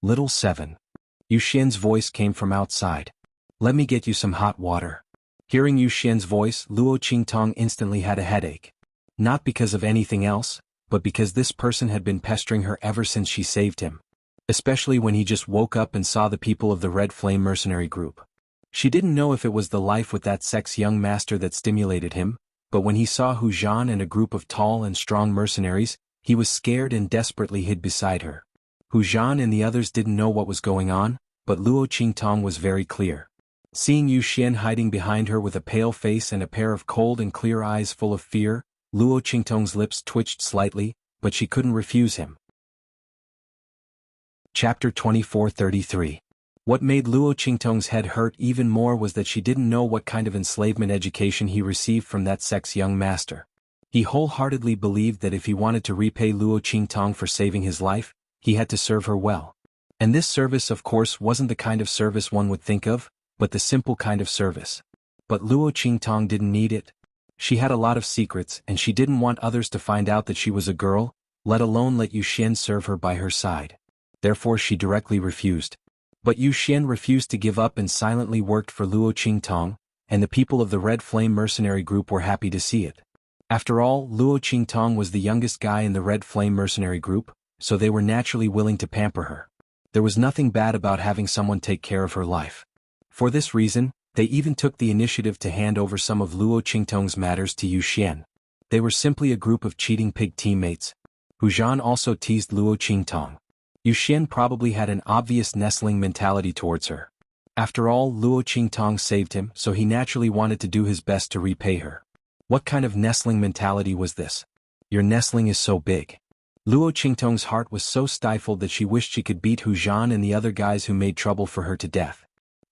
Little 7. Yuxian's voice came from outside. Let me get you some hot water. Hearing Yuxian's voice, Luo Qingtong instantly had a headache. Not because of anything else, but because this person had been pestering her ever since she saved him. Especially when he just woke up and saw the people of the Red Flame mercenary group. She didn't know if it was the life with that sex young master that stimulated him, but when he saw Hu Zhan and a group of tall and strong mercenaries, he was scared and desperately hid beside her. Hu Zhan and the others didn't know what was going on, but Luo Qingtong was very clear. Seeing Yuxian hiding behind her with a pale face and a pair of cold and clear eyes full of fear, Luo Qingtong's lips twitched slightly, but she couldn't refuse him. Chapter 2433. What made Luo Qingtong's head hurt even more was that she didn't know what kind of enslavement education he received from that sex young master. He wholeheartedly believed that if he wanted to repay Luo Qingtong for saving his life, he had to serve her well. And this service of course wasn't the kind of service one would think of, but the simple kind of service. But Luo Qingtong didn't need it. She had a lot of secrets and she didn't want others to find out that she was a girl, let alone let Yuxian serve her by her side. Therefore she directly refused. But Yuxian refused to give up and silently worked for Luo Qingtong, and the people of the Red Flame mercenary group were happy to see it. After all, Luo Qingtong was the youngest guy in the Red Flame mercenary group, so they were naturally willing to pamper her. There was nothing bad about having someone take care of her life. For this reason, they even took the initiative to hand over some of Luo Qingtong's matters to Yuxian. They were simply a group of cheating pig teammates. Hu Zhan also teased Luo Qingtong. Yuxian probably had an obvious nestling mentality towards her. After all, Luo Qingtong saved him, so he naturally wanted to do his best to repay her. What kind of nestling mentality was this? Your nestling is so big. Luo Qingtong's heart was so stifled that she wished she could beat Hu Zhan and the other guys who made trouble for her to death.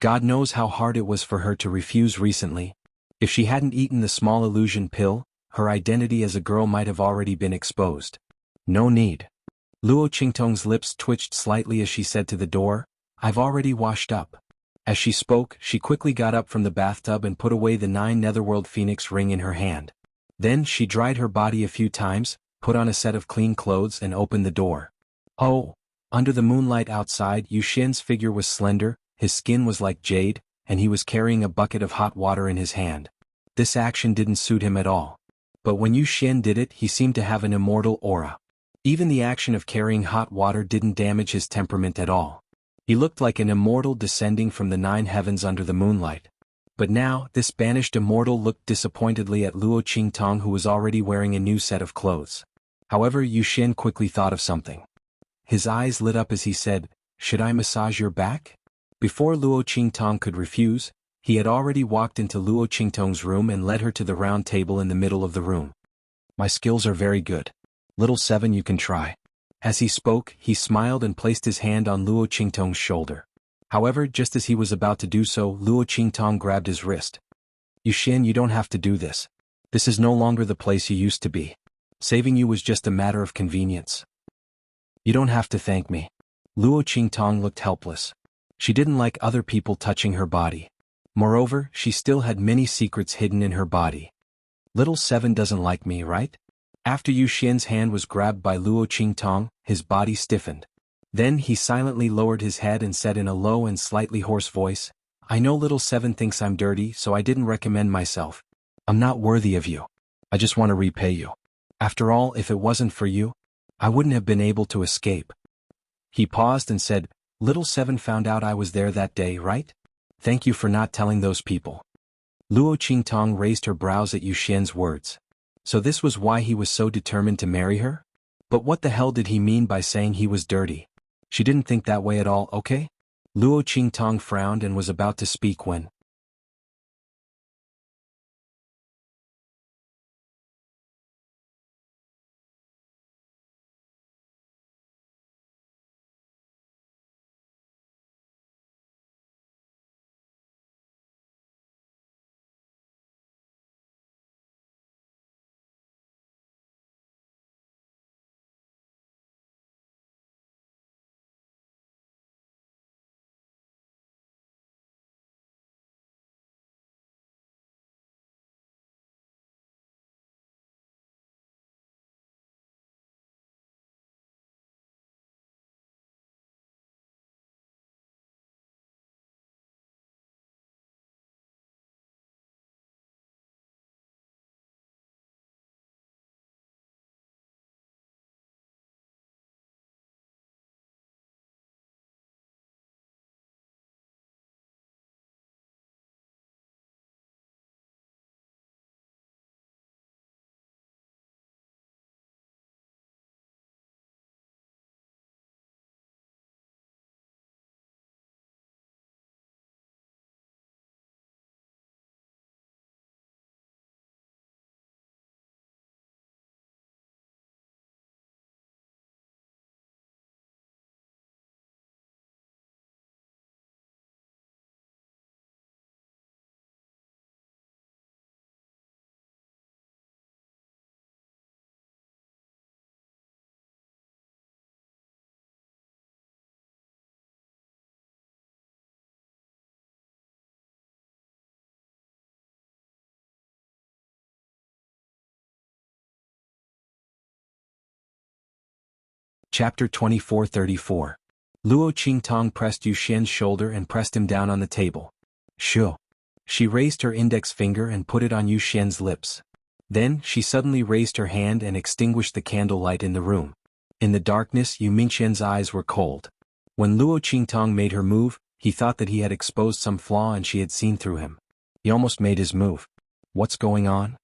God knows how hard it was for her to refuse recently. If she hadn't eaten the small illusion pill, her identity as a girl might have already been exposed. No need. Luo Qingtong's lips twitched slightly as she said to the door, "I've already washed up." As she spoke, she quickly got up from the bathtub and put away the 9 netherworld phoenix ring in her hand. Then she dried her body a few times, put on a set of clean clothes and opened the door. Oh! Under the moonlight outside, Yu Xian's figure was slender, his skin was like jade, and he was carrying a bucket of hot water in his hand. This action didn't suit him at all. But when Yu Xian did it, he seemed to have an immortal aura. Even the action of carrying hot water didn't damage his temperament at all. He looked like an immortal descending from the 9 heavens under the moonlight. But now, this banished immortal looked disappointedly at Luo Qingtong, who was already wearing a new set of clothes. However, Yu Xian quickly thought of something. His eyes lit up as he said, "Should I massage your back?" Before Luo Qingtong could refuse, he had already walked into Luo Qingtong's room and led her to the round table in the middle of the room. "My skills are very good. Little 7, you can try." As he spoke, he smiled and placed his hand on Luo Qingtong's shoulder. However, just as he was about to do so, Luo Qingtong grabbed his wrist. "Yu Xian, you don't have to do this. This is no longer the place you used to be. Saving you was just a matter of convenience. You don't have to thank me." Luo Qingtong looked helpless. She didn't like other people touching her body. Moreover, she still had many secrets hidden in her body. "Little 7 doesn't like me, right?" After Yu Xian's hand was grabbed by Luo Qingtong, his body stiffened. Then he silently lowered his head and said in a low and slightly hoarse voice, "I know little 7 thinks I'm dirty, so I didn't recommend myself. I'm not worthy of you. I just want to repay you. After all, if it wasn't for you, I wouldn't have been able to escape." He paused and said, "Little 7 found out I was there that day, right? Thank you for not telling those people." Luo Qingtong raised her brows at Yu Xian's words. So this was why he was so determined to marry her? But what the hell did he mean by saying he was dirty? She didn't think that way at all, okay? Luo Qingtong frowned and was about to speak when Chapter 2434. Luo Qingtong pressed Yu Xian's shoulder and pressed him down on the table. "Shu." She raised her index finger and put it on Yu Xian's lips. Then, she suddenly raised her hand and extinguished the candlelight in the room. In the darkness, Yu Mingqian's eyes were cold. When Luo Qingtong made her move, he thought that he had exposed some flaw and she had seen through him. He almost made his move. What's going on?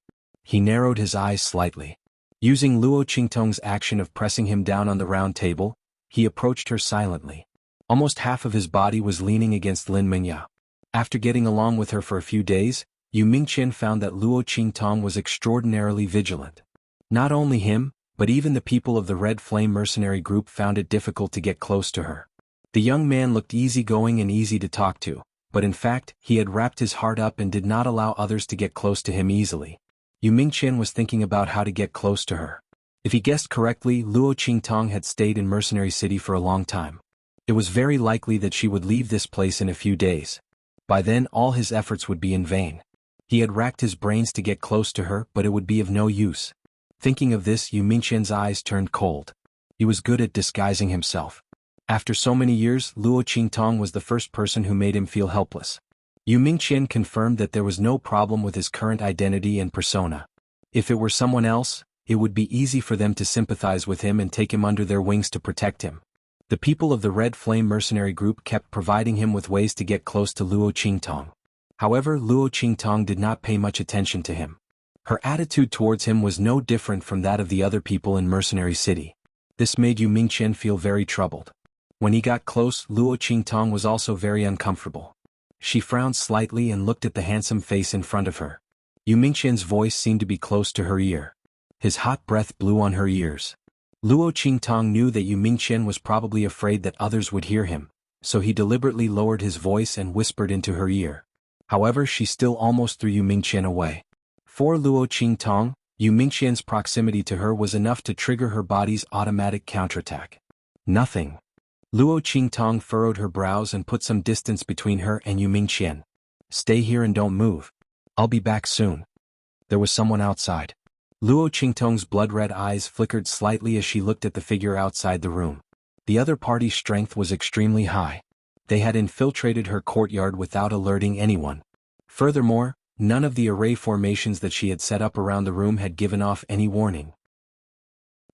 He narrowed his eyes slightly. Using Luo Qingtong's action of pressing him down on the round table, he approached her silently. Almost half of his body was leaning against Lin Mingya. After getting along with her for a few days, Yu Mingqian found that Luo Qingtong was extraordinarily vigilant. Not only him, but even the people of the Red Flame mercenary group found it difficult to get close to her. The young man looked easygoing and easy to talk to, but in fact, he had wrapped his heart up and did not allow others to get close to him easily. Yu Mingqian was thinking about how to get close to her. If he guessed correctly, Luo Qingtong had stayed in Mercenary City for a long time. It was very likely that she would leave this place in a few days. By then all his efforts would be in vain. He had racked his brains to get close to her, but it would be of no use. Thinking of this, Yu Mingqian's eyes turned cold. He was good at disguising himself. After so many years, Luo Qingtong was the first person who made him feel helpless. Yu Mingqian confirmed that there was no problem with his current identity and persona. If it were someone else, it would be easy for them to sympathize with him and take him under their wings to protect him. The people of the Red Flame mercenary group kept providing him with ways to get close to Luo Qingtong. However, Luo Qingtong did not pay much attention to him. Her attitude towards him was no different from that of the other people in Mercenary City. This made Yu Mingqian feel very troubled. When he got close, Luo Qingtong was also very uncomfortable. She frowned slightly and looked at the handsome face in front of her. Yu Mingqian's voice seemed to be close to her ear. His hot breath blew on her ears. Luo Qingtong knew that Yu Mingqian was probably afraid that others would hear him, so he deliberately lowered his voice and whispered into her ear. However, she still almost threw Yu Mingqian away. For Luo Qingtong, Yu Mingqian's proximity to her was enough to trigger her body's automatic counterattack. Nothing. Luo Qingtong furrowed her brows and put some distance between her and Yu Mingqian. Stay here and don't move. I'll be back soon. There was someone outside. Luo Qingtong's blood-red eyes flickered slightly as she looked at the figure outside the room. The other party's strength was extremely high. They had infiltrated her courtyard without alerting anyone. Furthermore, none of the array formations that she had set up around the room had given off any warning.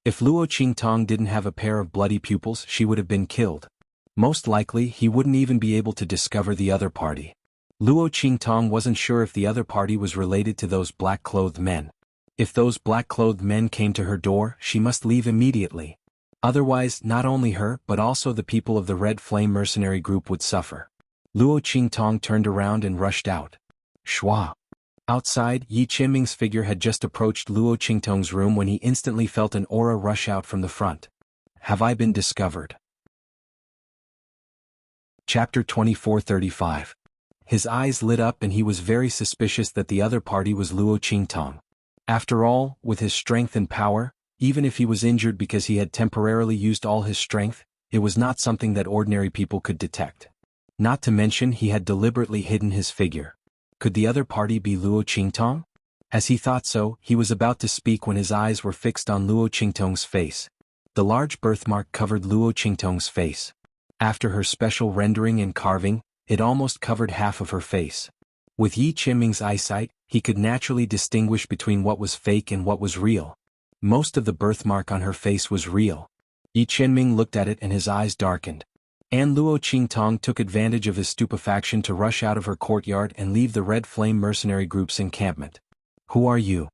If Luo Qingtong didn't have a pair of bloody pupils, she would have been killed. Most likely, he wouldn't even be able to discover the other party. Luo Qingtong wasn't sure if the other party was related to those black-clothed men. If those black-clothed men came to her door, she must leave immediately. Otherwise, not only her but also the people of the Red Flame mercenary group would suffer. Luo Qingtong turned around and rushed out. Shua. Outside, Yi Qianming's figure had just approached Luo Qingtong's room when he instantly felt an aura rush out from the front. Have I been discovered? Chapter 24:35. His eyes lit up and he was very suspicious that the other party was Luo Qingtong. After all, with his strength and power, even if he was injured because he had temporarily used all his strength, it was not something that ordinary people could detect. Not to mention he had deliberately hidden his figure. Could the other party be Luo Qingtong? As he thought so, he was about to speak when his eyes were fixed on Luo Qingtong's face. The large birthmark covered Luo Qingtong's face. After her special rendering and carving, it almost covered half of her face. With Yi Qianming's eyesight, he could naturally distinguish between what was fake and what was real. Most of the birthmark on her face was real. Yi Qianming looked at it and his eyes darkened. And Luo Qingtong took advantage of his stupefaction to rush out of her courtyard and leave the Red Flame mercenary group's encampment. Who are you?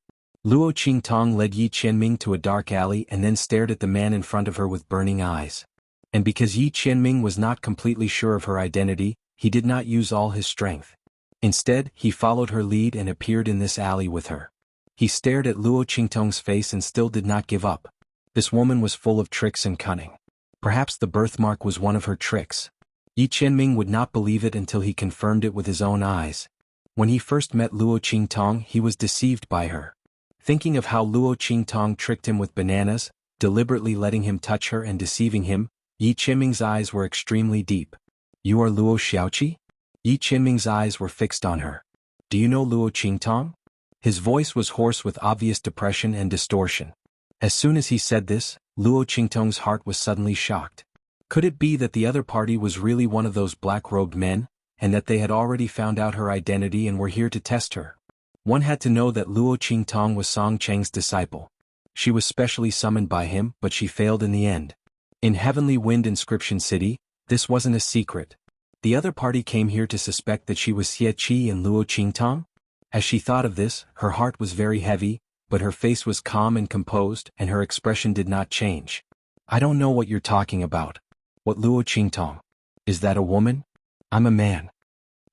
Luo Qingtong led Yi Qianming to a dark alley and then stared at the man in front of her with burning eyes. And because Yi Qianming was not completely sure of her identity, he did not use all his strength. Instead, he followed her lead and appeared in this alley with her. He stared at Luo Qingtong's face and still did not give up. This woman was full of tricks and cunning. Perhaps the birthmark was one of her tricks. Yi Qianming would not believe it until he confirmed it with his own eyes. When he first met Luo Qingtong, he was deceived by her. Thinking of how Luo Qingtong tricked him with bananas, deliberately letting him touch her and deceiving him, Yi Qianming's eyes were extremely deep. You are Luo Xiaoqi? Yi Qianming's eyes were fixed on her. Do you know Luo Qingtong? His voice was hoarse with obvious depression and distortion. As soon as he said this, Luo Qingtong's heart was suddenly shocked. Could it be that the other party was really one of those black-robed men, and that they had already found out her identity and were here to test her? One had to know that Luo Qingtong was Song Cheng's disciple. She was specially summoned by him, but she failed in the end. In Heavenly Wind Inscription City, this wasn't a secret. The other party came here to suspect that she was Xie Qi and Luo Qingtong? As she thought of this, her heart was very heavy, but her face was calm and composed and her expression did not change. I don't know what you're talking about. What Luo Qingtong? Is that a woman? I'm a man.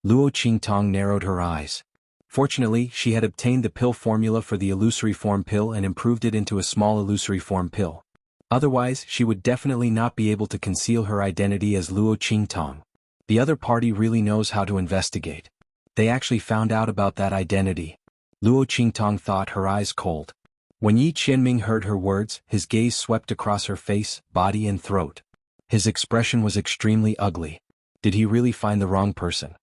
Luo Qingtong narrowed her eyes. Fortunately, she had obtained the pill formula for the illusory form pill and improved it into a small illusory form pill. Otherwise, she would definitely not be able to conceal her identity as Luo Qingtong. The other party really knows how to investigate. They actually found out about that identity. Luo Qingtong thought, her eyes cold. When Yi Qianming heard her words, his gaze swept across her face, body and throat. His expression was extremely ugly. Did he really find the wrong person?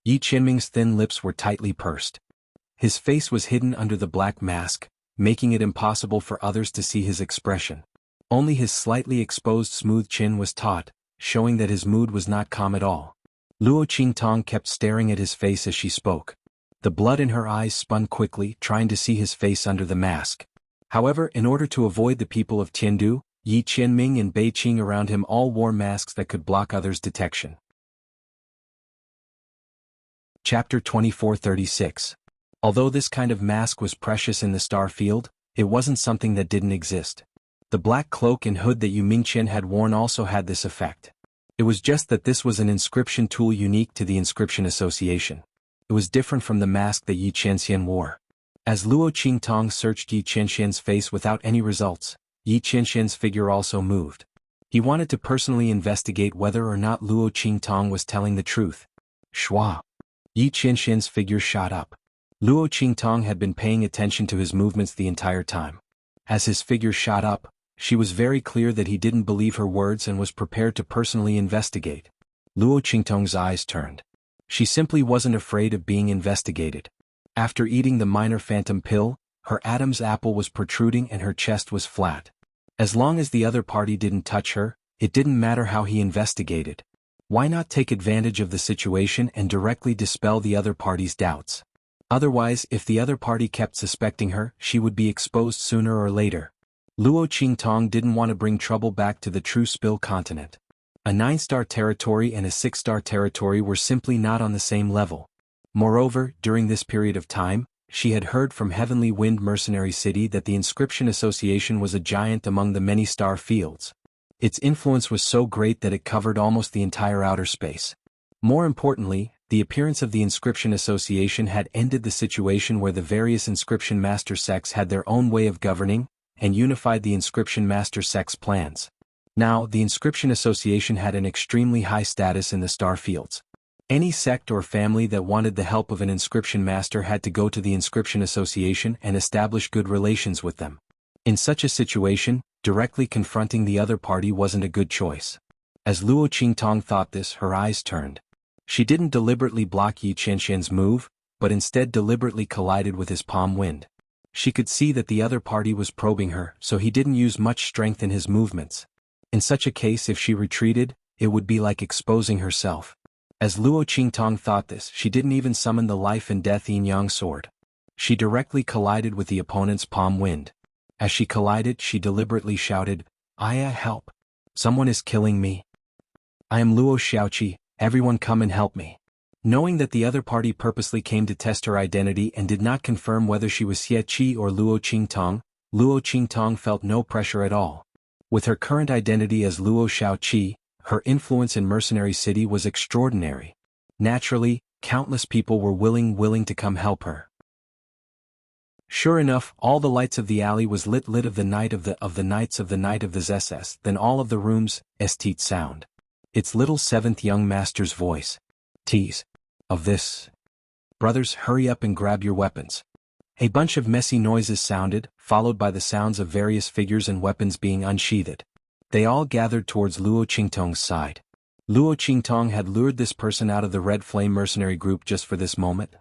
Yi Qianming's thin lips were tightly pursed. His face was hidden under the black mask, making it impossible for others to see his expression. Only his slightly exposed smooth chin was taut, showing that his mood was not calm at all. Luo Qingtong kept staring at his face as she spoke. The blood in her eyes spun quickly, trying to see his face under the mask. However, in order to avoid the people of Tiandu, Yi Qianming and Beiqing around him all wore masks that could block others' detection. Chapter 2436. Although this kind of mask was precious in the star field, it wasn't something that didn't exist. The black cloak and hood that Yu Mingqian had worn also had this effect. It was just that this was an inscription tool unique to the Inscription Association. It was different from the mask that Yi Qianxian wore. As Luo Qingtong searched Yi Qianxian's face without any results, Yi Qianxian's figure also moved. He wanted to personally investigate whether or not Luo Qingtong was telling the truth. Shua! Yi Qianxian's figure shot up. Luo Qingtong had been paying attention to his movements the entire time. As his figure shot up, she was very clear that he didn't believe her words and was prepared to personally investigate. Luo Qingtong's eyes turned. She simply wasn't afraid of being investigated. After eating the minor phantom pill, her Adam's apple was protruding and her chest was flat. As long as the other party didn't touch her, it didn't matter how he investigated. Why not take advantage of the situation and directly dispel the other party's doubts? Otherwise, if the other party kept suspecting her, she would be exposed sooner or later. Luo Qingtong didn't want to bring trouble back to the True Spill continent. A 9-star territory and a 6-star territory were simply not on the same level. Moreover, during this period of time, she had heard from Heavenly Wind Mercenary City that the Inscription Association was a giant among the many star fields. Its influence was so great that it covered almost the entire outer space. More importantly, the appearance of the Inscription Association had ended the situation where the various Inscription Master sects had their own way of governing, and unified the Inscription Master sects' plans. Now, the Inscription Association had an extremely high status in the star fields. Any sect or family that wanted the help of an Inscription Master had to go to the Inscription Association and establish good relations with them. In such a situation, directly confronting the other party wasn't a good choice. As Luo Qingtong thought this, her eyes turned. She didn't deliberately block Yi Qianxian's move, but instead deliberately collided with his palm wind. She could see that the other party was probing her, so he didn't use much strength in his movements. In such a case, if she retreated, it would be like exposing herself. As Luo Qingtong thought this, she didn't even summon the life and death yin-yang sword. She directly collided with the opponent's palm wind. As she collided, she deliberately shouted, "Aya, help! Someone is killing me. I am Luo Xiaoqi, everyone come and help me." Knowing that the other party purposely came to test her identity and did not confirm whether she was Xie Qi or Luo Qingtong felt no pressure at all. With her current identity as Luo Xiaoqi, her influence in Mercenary City was extraordinary. Naturally, countless people were willing to come help her. Sure enough, all the lights of the alley was lit of the night of the nights of the night of the ZSS, then all of the rooms, estate sound. Its little 7th young master's voice. Tease. Of this. Brothers, hurry up and grab your weapons. A bunch of messy noises sounded, followed by the sounds of various figures and weapons being unsheathed. They all gathered towards Luo Qingtong's side. Luo Qingtong had lured this person out of the Red Flame mercenary group just for this moment.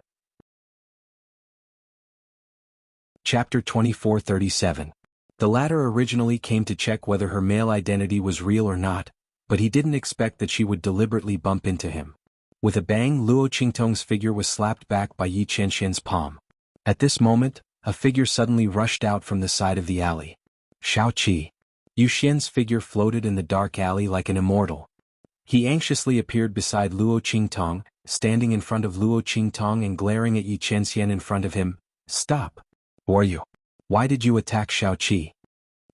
Chapter 2437. The latter originally came to check whether her male identity was real or not, but he didn't expect that she would deliberately bump into him. With a bang, Luo Qingtong's figure was slapped back by Yi Qianxian's palm. At this moment, a figure suddenly rushed out from the side of the alley. Xiaoqi. Yu Xian's figure floated in the dark alley like an immortal. He anxiously appeared beside Luo Qingtong, standing in front of Luo Qingtong and glaring at Yi Qianxian in front of him. Stop. Who are you? Why did you attack Xiaoqi?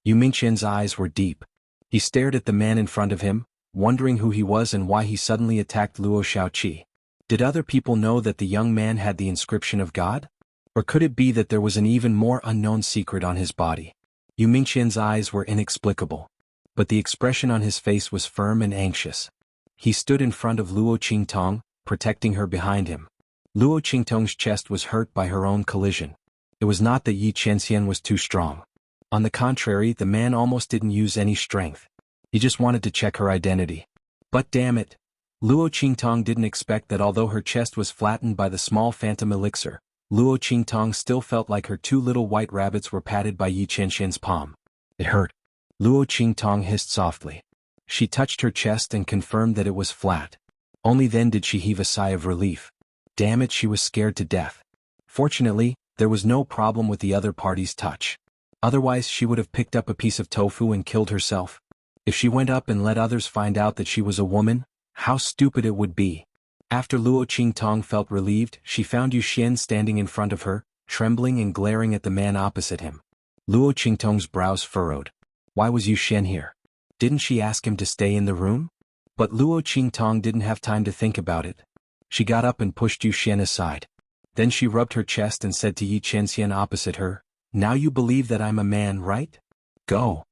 Yu Mingqian's eyes were deep. He stared at the man in front of him, wondering who he was and why he suddenly attacked Luo Xiaoqi. Did other people know that the young man had the inscription of God? Or could it be that there was an even more unknown secret on his body? Yu Mingqian's eyes were inexplicable, but the expression on his face was firm and anxious. He stood in front of Luo Qingtong, protecting her behind him. Luo Qingtong's chest was hurt by her own collision. It was not that Yi Qianxian was too strong. On the contrary, the man almost didn't use any strength. He just wanted to check her identity. But damn it, Luo Qingtong didn't expect that although her chest was flattened by the small phantom elixir, Luo Qingtong still felt like her two little white rabbits were patted by Yi Qianxian's palm. It hurt. Luo Qingtong hissed softly. She touched her chest and confirmed that it was flat. Only then did she heave a sigh of relief. Damn it, she was scared to death. Fortunately, there was no problem with the other party's touch. Otherwise she would have picked up a piece of tofu and killed herself. If she went up and let others find out that she was a woman, how stupid it would be. After Luo Qingtong felt relieved, she found Yu Xian standing in front of her, trembling and glaring at the man opposite him. Luo Qingtong's brows furrowed. Why was Yu Xian here? Didn't she ask him to stay in the room? But Luo Qingtong didn't have time to think about it. She got up and pushed Yu Xian aside. Then she rubbed her chest and said to Yi Qianxian opposite her, "Now you believe that I'm a man, right? Go.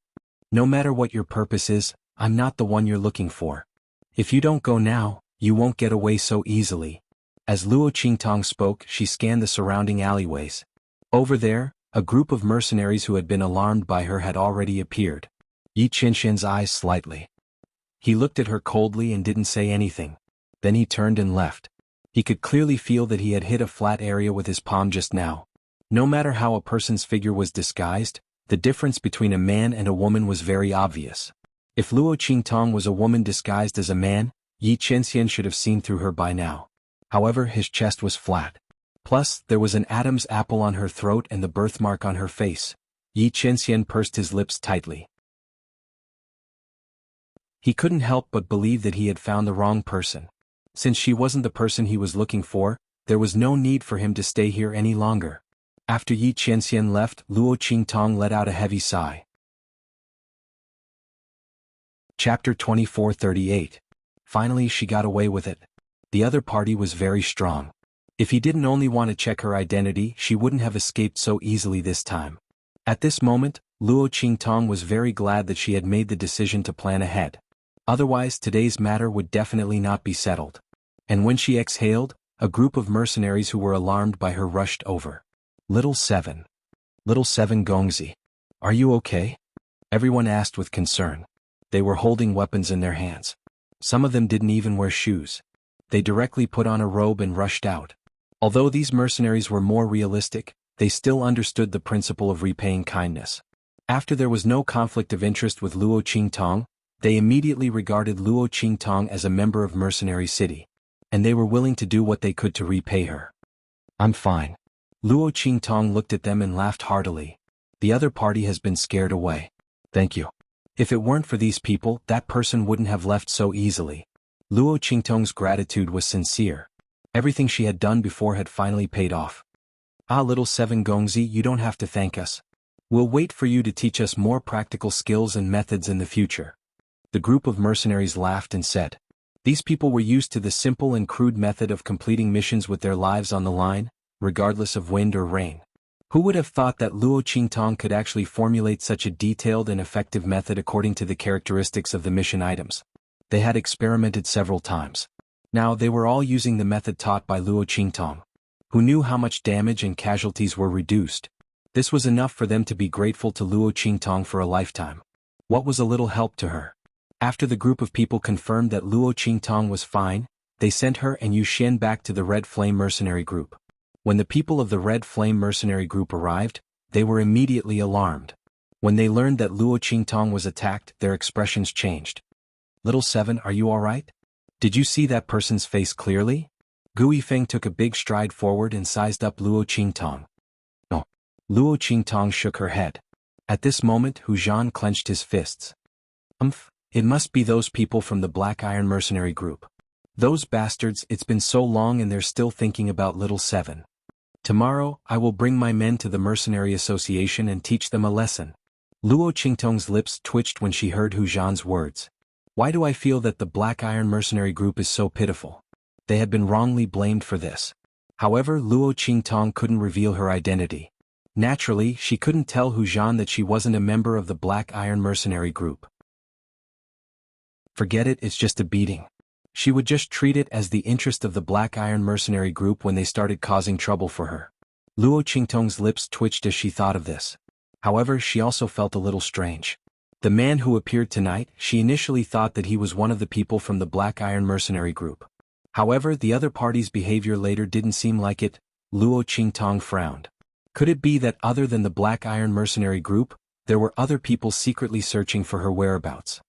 No matter what your purpose is, I'm not the one you're looking for. If you don't go now, you won't get away so easily." As Luo Qingtong spoke, she scanned the surrounding alleyways. Over there, a group of mercenaries who had been alarmed by her had already appeared. Yi Qianxian's eyes slightly. He looked at her coldly and didn't say anything. Then he turned and left. He could clearly feel that he had hit a flat area with his palm just now. No matter how a person's figure was disguised, the difference between a man and a woman was very obvious. If Luo Qingtong was a woman disguised as a man, Yi Qianxian should have seen through her by now. However, his chest was flat. Plus, there was an Adam's apple on her throat and the birthmark on her face. Yi Qianxian pursed his lips tightly. He couldn't help but believe that he had found the wrong person. Since she wasn't the person he was looking for, there was no need for him to stay here any longer. After Yi Qianxian left, Luo Qingtong let out a heavy sigh. Chapter 2438. Finally she got away with it. The other party was very strong. If he didn't only want to check her identity, she wouldn't have escaped so easily this time. At this moment, Luo Qingtong was very glad that she had made the decision to plan ahead. Otherwise today's matter would definitely not be settled. And when she exhaled, a group of mercenaries who were alarmed by her rushed over. Little Seven Gongzi. Are you okay? Everyone asked with concern. They were holding weapons in their hands. Some of them didn't even wear shoes. They directly put on a robe and rushed out. Although these mercenaries were more realistic, they still understood the principle of repaying kindness. After there was no conflict of interest with Luo Qingtong, they immediately regarded Luo Qingtong as a member of Mercenary City. And they were willing to do what they could to repay her. I'm fine. Luo Qingtong looked at them and laughed heartily. The other party has been scared away. Thank you. If it weren't for these people, that person wouldn't have left so easily. Luo Qingtong's gratitude was sincere. Everything she had done before had finally paid off. Ah, little Seven Gongzi, you don't have to thank us. We'll wait for you to teach us more practical skills and methods in the future. The group of mercenaries laughed and said. These people were used to the simple and crude method of completing missions with their lives on the line, regardless of wind or rain. Who would have thought that Luo Qingtong could actually formulate such a detailed and effective method according to the characteristics of the mission items? They had experimented several times. Now they were all using the method taught by Luo Qingtong, who knew how much damage and casualties were reduced. This was enough for them to be grateful to Luo Qingtong for a lifetime. What was a little help to her? After the group of people confirmed that Luo Qingtong was fine, they sent her and Yu Xian back to the Red Flame Mercenary Group. When the people of the Red Flame Mercenary Group arrived, they were immediately alarmed. When they learned that Luo Qingtong was attacked, their expressions changed. Little Seven, are you alright? Did you see that person's face clearly? Gu Yifeng took a big stride forward and sized up Luo Qingtong. No. Luo Qingtong shook her head. At this moment, Hu Zhan clenched his fists. It must be those people from the Black Iron Mercenary Group. Those bastards, it's been so long and they're still thinking about Little Seven. Tomorrow, I will bring my men to the Mercenary Association and teach them a lesson. Luo Qingtong's lips twitched when she heard Hu Zhan's words. Why do I feel that the Black Iron Mercenary Group is so pitiful? They had been wrongly blamed for this. However, Luo Qingtong couldn't reveal her identity. Naturally, she couldn't tell Hu Zhan that she wasn't a member of the Black Iron Mercenary Group. Forget it, it's just a beating. She would just treat it as the interest of the Black Iron Mercenary Group when they started causing trouble for her. Luo Qingtong's lips twitched as she thought of this. However, she also felt a little strange. The man who appeared tonight, she initially thought that he was one of the people from the Black Iron mercenary group. However, the other party's behavior later didn't seem like it. Luo Qingtong frowned. Could it be that other than the Black Iron mercenary group, there were other people secretly searching for her whereabouts?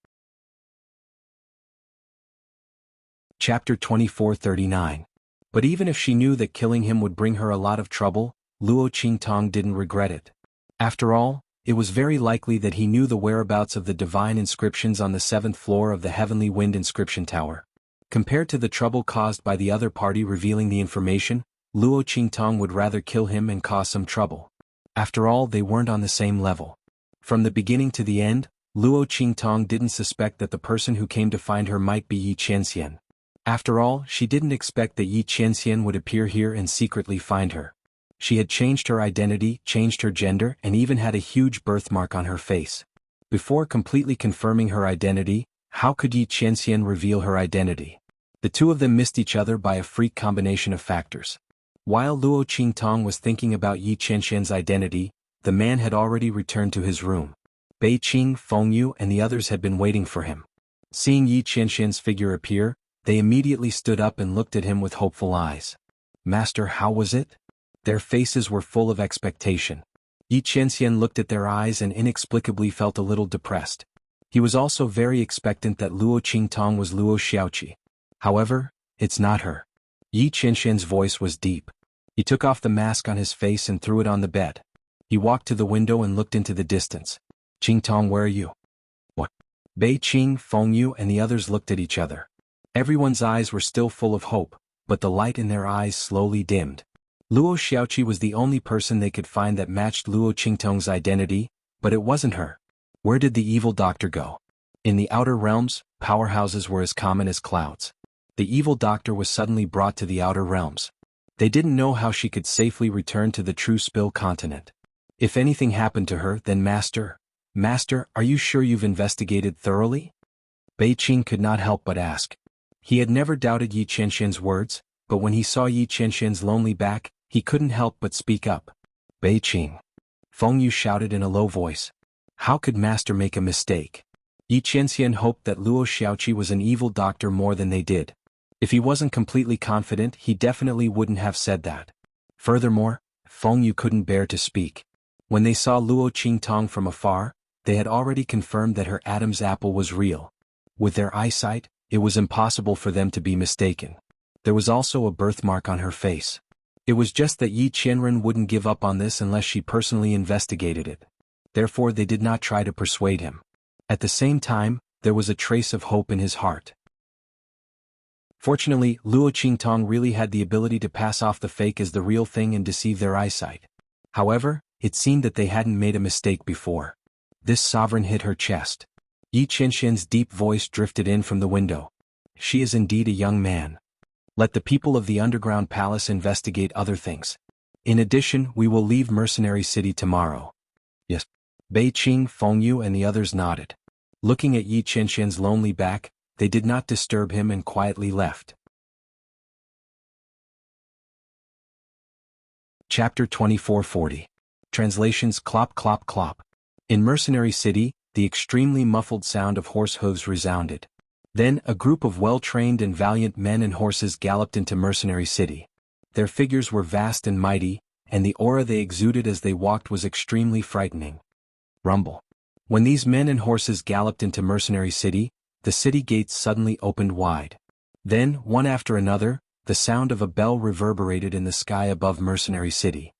Chapter 2439. But even if she knew that killing him would bring her a lot of trouble, Luo Qingtong didn't regret it. After all, it was very likely that he knew the whereabouts of the divine inscriptions on the 7th floor of the Heavenly Wind Inscription Tower. Compared to the trouble caused by the other party revealing the information, Luo Qingtong would rather kill him and cause some trouble. After all, they weren't on the same level. From the beginning to the end, Luo Qingtong didn't suspect that the person who came to find her might be Yi Qianxian. After all, she didn't expect that Yi Qianxian would appear here and secretly find her. She had changed her identity, changed her gender, and even had a huge birthmark on her face. Before completely confirming her identity, how could Yi Qianxian reveal her identity? The two of them missed each other by a freak combination of factors. While Luo Qingtong was thinking about Yi Qianxian's identity, the man had already returned to his room. Bei Qing, Feng Yu, and the others had been waiting for him. Seeing Yi Qianxian's figure appear, they immediately stood up and looked at him with hopeful eyes. "Master, how was it?" Their faces were full of expectation. Yi Qianxian looked at their eyes and inexplicably felt a little depressed. He was also very expectant that Luo Qingtong was Luo Xiaoqi. However, it's not her. Yi Qianxian's voice was deep. He took off the mask on his face and threw it on the bed. He walked to the window and looked into the distance. "Qingtong, where are you?" "What?" Bei Qing, Feng Yu, and the others looked at each other. Everyone's eyes were still full of hope, but the light in their eyes slowly dimmed. Luo Xiaoqi was the only person they could find that matched Luo Qingtong's identity, but it wasn't her. Where did the evil doctor go? In the outer realms, powerhouses were as common as clouds. The evil doctor was suddenly brought to the outer realms. They didn't know how she could safely return to the true Spill continent. If anything happened to her, then Master, are you sure you've investigated thoroughly? Bei Qing could not help but ask. He had never doubted Yi Qianxian's words, but when he saw Yi Qianxian's lonely back, he couldn't help but speak up. "Bei Qing." Feng Yu shouted in a low voice. How could Master make a mistake? Yi Qianxian hoped that Luo Xiaoqi was an evil doctor more than they did. If he wasn't completely confident, he definitely wouldn't have said that. Furthermore, Feng Yu couldn't bear to speak. When they saw Luo Qingtong from afar, they had already confirmed that her Adam's apple was real. With their eyesight, it was impossible for them to be mistaken. There was also a birthmark on her face. It was just that Yi Qianren wouldn't give up on this unless she personally investigated it. Therefore they did not try to persuade him. At the same time, there was a trace of hope in his heart. Fortunately, Luo Qingtong really had the ability to pass off the fake as the real thing and deceive their eyesight. However, it seemed that they hadn't made a mistake before. This sovereign hit her chest. Yi Qianxian's deep voice drifted in from the window. She is indeed a young man. Let the people of the underground palace investigate other things. In addition, we will leave Mercenary City tomorrow. Yes. Bei Qing, Feng Yu, and the others nodded. Looking at Yi Qianxian's lonely back, they did not disturb him and quietly left. Chapter 2440. Translations. Clop clop clop. In Mercenary City, the extremely muffled sound of horse hooves resounded. Then, a group of well-trained and valiant men and horses galloped into Mercenary City. Their figures were vast and mighty, and the aura they exuded as they walked was extremely frightening. Rumble. When these men and horses galloped into Mercenary City, the city gates suddenly opened wide. Then, one after another, the sound of a bell reverberated in the sky above Mercenary City.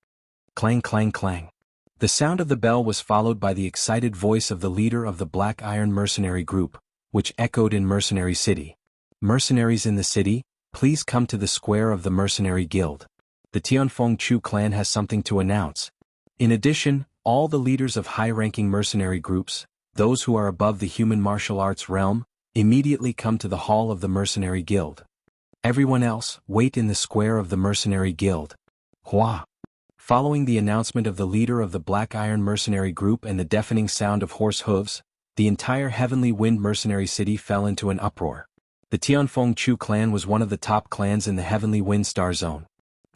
Clang clang clang. The sound of the bell was followed by the excited voice of the leader of the Black Iron mercenary group, which echoed in Mercenary City. Mercenaries in the city, please come to the square of the Mercenary Guild. The Tianfeng Chu clan has something to announce. In addition, all the leaders of high-ranking mercenary groups, those who are above the human martial arts realm, immediately come to the hall of the Mercenary Guild. Everyone else, wait in the square of the Mercenary Guild. Hua. Following the announcement of the leader of the Black Iron mercenary group and the deafening sound of horse hooves, the entire Heavenly Wind mercenary city fell into an uproar. The Tianfeng Chu clan was one of the top clans in the Heavenly Wind Star Zone.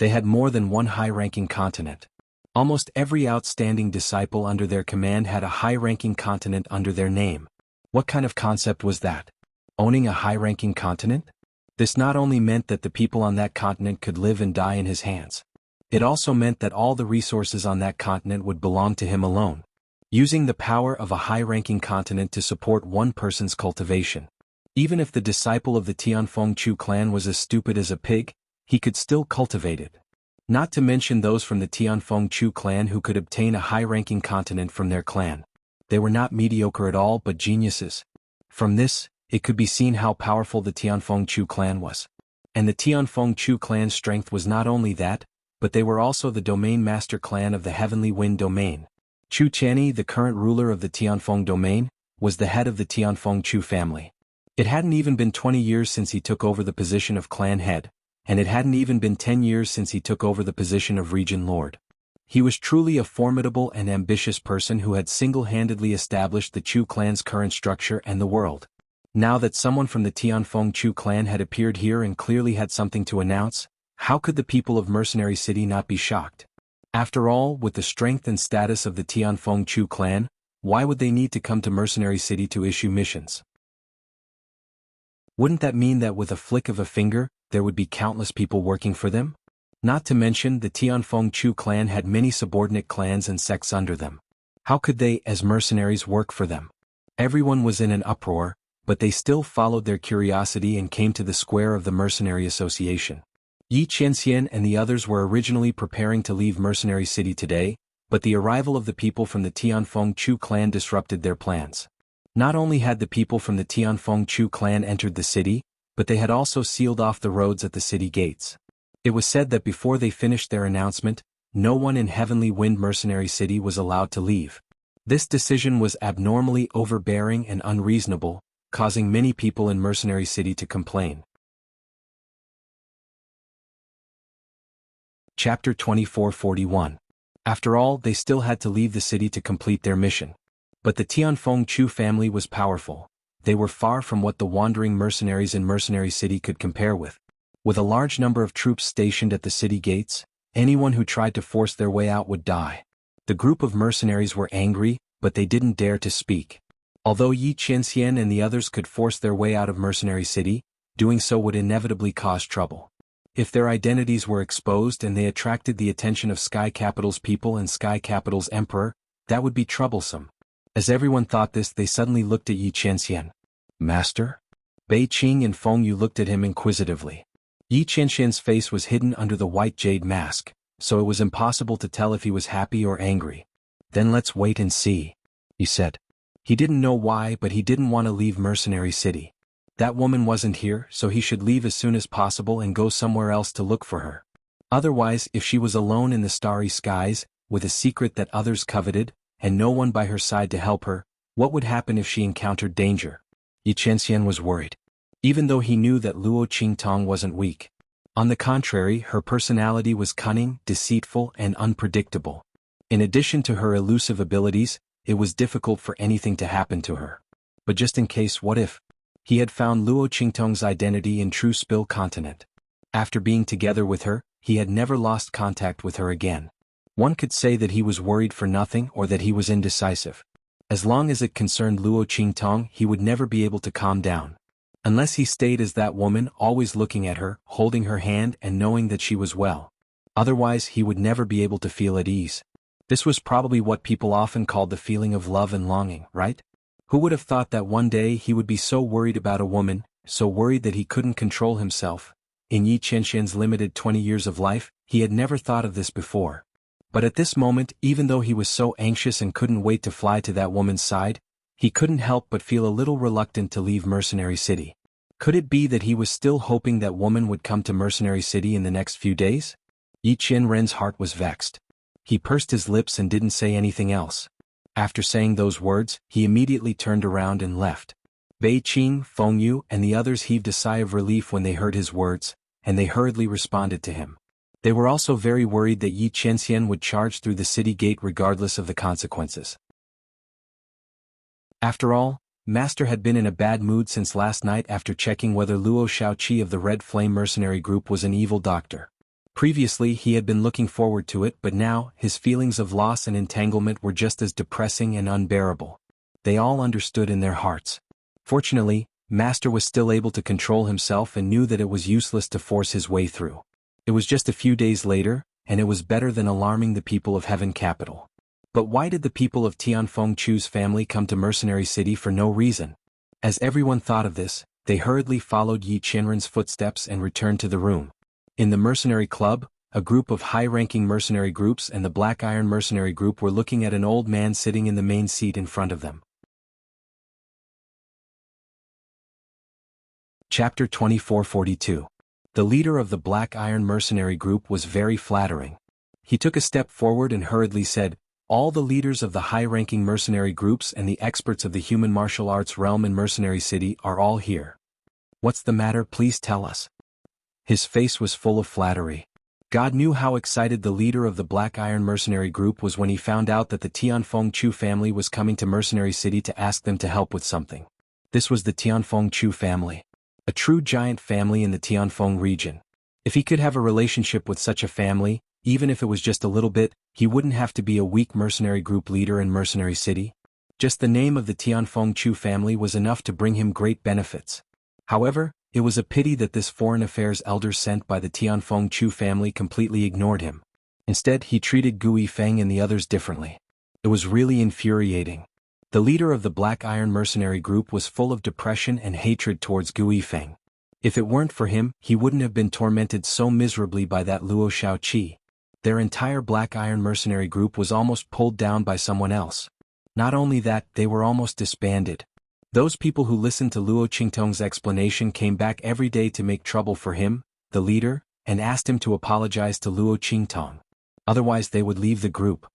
They had more than one high-ranking continent. Almost every outstanding disciple under their command had a high-ranking continent under their name. What kind of concept was that? Owning a high-ranking continent? This not only meant that the people on that continent could live and die in his hands. It also meant that all the resources on that continent would belong to him alone. Using the power of a high-ranking continent to support one person's cultivation. Even if the disciple of the Tianfeng Chu clan was as stupid as a pig, he could still cultivate it. Not to mention those from the Tianfeng Chu clan who could obtain a high-ranking continent from their clan. They were not mediocre at all but geniuses. From this, it could be seen how powerful the Tianfeng Chu clan was. And the Tianfeng Chu clan's strength was not only that, but they were also the domain master clan of the Heavenly Wind domain. Chu Qianni, the current ruler of the Tianfeng domain, was the head of the Tianfeng Chu family. It hadn't even been 20 years since he took over the position of clan head, and it hadn't even been 10 years since he took over the position of region lord. He was truly a formidable and ambitious person who had single-handedly established the Chu clan's current structure and the world. Now that someone from the Tianfeng Chu clan had appeared here and clearly had something to announce, how could the people of Mercenary City not be shocked? After all, with the strength and status of the Tianfeng Chu clan, why would they need to come to Mercenary City to issue missions? Wouldn't that mean that with a flick of a finger, there would be countless people working for them? Not to mention, the Tianfeng Chu clan had many subordinate clans and sects under them. How could they, as mercenaries, work for them? Everyone was in an uproar, but they still followed their curiosity and came to the square of the Mercenary Association. Yi Qianxian and the others were originally preparing to leave Mercenary City today, but the arrival of the people from the Tianfeng Chu clan disrupted their plans. Not only had the people from the Tianfeng Chu clan entered the city, but they had also sealed off the roads at the city gates. It was said that before they finished their announcement, no one in Heavenly Wind Mercenary City was allowed to leave. This decision was abnormally overbearing and unreasonable, causing many people in Mercenary City to complain. Chapter 2441. After all, they still had to leave the city to complete their mission. But the Tianfeng Chu family was powerful. They were far from what the wandering mercenaries in Mercenary City could compare with. With a large number of troops stationed at the city gates, anyone who tried to force their way out would die. The group of mercenaries were angry, but they didn't dare to speak. Although Yi Qianxian and the others could force their way out of Mercenary City, doing so would inevitably cause trouble. If their identities were exposed and they attracted the attention of Sky Capital's people and Sky Capital's emperor, that would be troublesome. As everyone thought this, they suddenly looked at Yi Qianxian. Master? Bei Qing and Feng Yu looked at him inquisitively. Yi Qianxian's face was hidden under the white jade mask, so it was impossible to tell if he was happy or angry. Then let's wait and see, he said. He didn't know why, but he didn't want to leave Mercenary City. That woman wasn't here, so he should leave as soon as possible and go somewhere else to look for her. Otherwise, if she was alone in the starry skies, with a secret that others coveted, and no one by her side to help her, what would happen if she encountered danger? Yi Qianxian was worried. Even though he knew that Luo Qingtong wasn't weak. On the contrary, her personality was cunning, deceitful, and unpredictable. In addition to her elusive abilities, it was difficult for anything to happen to her. But just in case, what if? He had found Luo Qingtong's identity in True Spill Continent. After being together with her, he had never lost contact with her again. One could say that he was worried for nothing or that he was indecisive. As long as it concerned Luo Qingtong, he would never be able to calm down. Unless he stayed as that woman, always looking at her, holding her hand and knowing that she was well. Otherwise, he would never be able to feel at ease. This was probably what people often called the feeling of love and longing, right? Who would have thought that one day he would be so worried about a woman, so worried that he couldn't control himself? In Yi Qianxian's limited 20 years of life, he had never thought of this before. But at this moment, even though he was so anxious and couldn't wait to fly to that woman's side, he couldn't help but feel a little reluctant to leave Mercenary City. Could it be that he was still hoping that woman would come to Mercenary City in the next few days? Yi Qianren's heart was vexed. He pursed his lips and didn't say anything else. After saying those words, he immediately turned around and left. Bei Qing, Feng Yu, and the others heaved a sigh of relief when they heard his words, and they hurriedly responded to him. They were also very worried that Yi Qianxian would charge through the city gate regardless of the consequences. After all, Master had been in a bad mood since last night after checking whether Luo Shaoqi of the Red Flame Mercenary Group was an evil doctor. Previously he had been looking forward to it, but now, his feelings of loss and entanglement were just as depressing and unbearable. They all understood in their hearts. Fortunately, Master was still able to control himself and knew that it was useless to force his way through. It was just a few days later, and it was better than alarming the people of Heaven Capital. But why did the people of Tianfeng Chu's family come to Mercenary City for no reason? As everyone thought of this, they hurriedly followed Yi Qianren's footsteps and returned to the room. In the Mercenary Club, a group of high-ranking mercenary groups and the Black Iron Mercenary Group were looking at an old man sitting in the main seat in front of them. Chapter 2442. The leader of the Black Iron Mercenary Group was very flattering. He took a step forward and hurriedly said, "All the leaders of the high-ranking mercenary groups and the experts of the human martial arts realm in Mercenary City are all here. What's the matter? Please tell us." His face was full of flattery. God knew how excited the leader of the Black Iron Mercenary Group was when he found out that the Tianfeng Chu family was coming to Mercenary City to ask them to help with something. This was the Tianfeng Chu family. A true giant family in the Tianfeng region. If he could have a relationship with such a family, even if it was just a little bit, he wouldn't have to be a weak mercenary group leader in Mercenary City. Just the name of the Tianfeng Chu family was enough to bring him great benefits. However, it was a pity that this foreign affairs elder sent by the Tianfeng Chu family completely ignored him. Instead, he treated Gu Yifeng and the others differently. It was really infuriating. The leader of the Black Iron Mercenary Group was full of depression and hatred towards Gu Yifeng. If it weren't for him, he wouldn't have been tormented so miserably by that Luo Shaoqi. Their entire Black Iron Mercenary Group was almost pulled down by someone else. Not only that, they were almost disbanded. Those people who listened to Luo Qingtong's explanation came back every day to make trouble for him, the leader, and asked him to apologize to Luo Qingtong. Otherwise they would leave the group.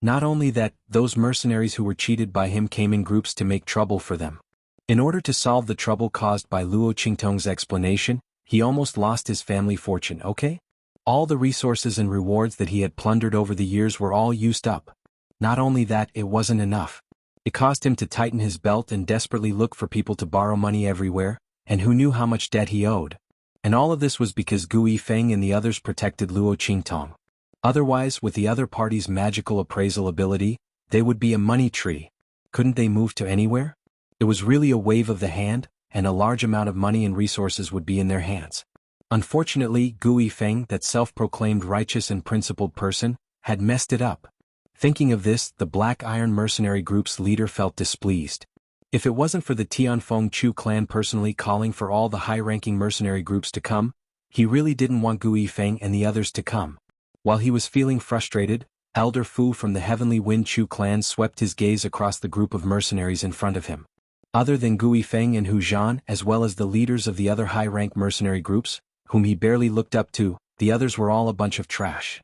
Not only that, those mercenaries who were cheated by him came in groups to make trouble for them. In order to solve the trouble caused by Luo Qingtong's explanation, he almost lost his family fortune, okay? All the resources and rewards that he had plundered over the years were all used up. Not only that, it wasn't enough. It caused him to tighten his belt and desperately look for people to borrow money everywhere, and who knew how much debt he owed. And all of this was because Gu Yifeng and the others protected Luo Qingtong. Otherwise, with the other party's magical appraisal ability, they would be a money tree. Couldn't they move to anywhere? It was really a wave of the hand, and a large amount of money and resources would be in their hands. Unfortunately, Gu Yifeng, that self-proclaimed righteous and principled person, had messed it up. Thinking of this, the Black Iron Mercenary Group's leader felt displeased. If it wasn't for the Tianfeng Chu clan personally calling for all the high-ranking mercenary groups to come, he really didn't want Gu Yifeng and the others to come. While he was feeling frustrated, Elder Fu from the Heavenly Wind Chu clan swept his gaze across the group of mercenaries in front of him. Other than Gu Yifeng and Hu Zhan, as well as the leaders of the other high-rank mercenary groups, whom he barely looked up to, the others were all a bunch of trash.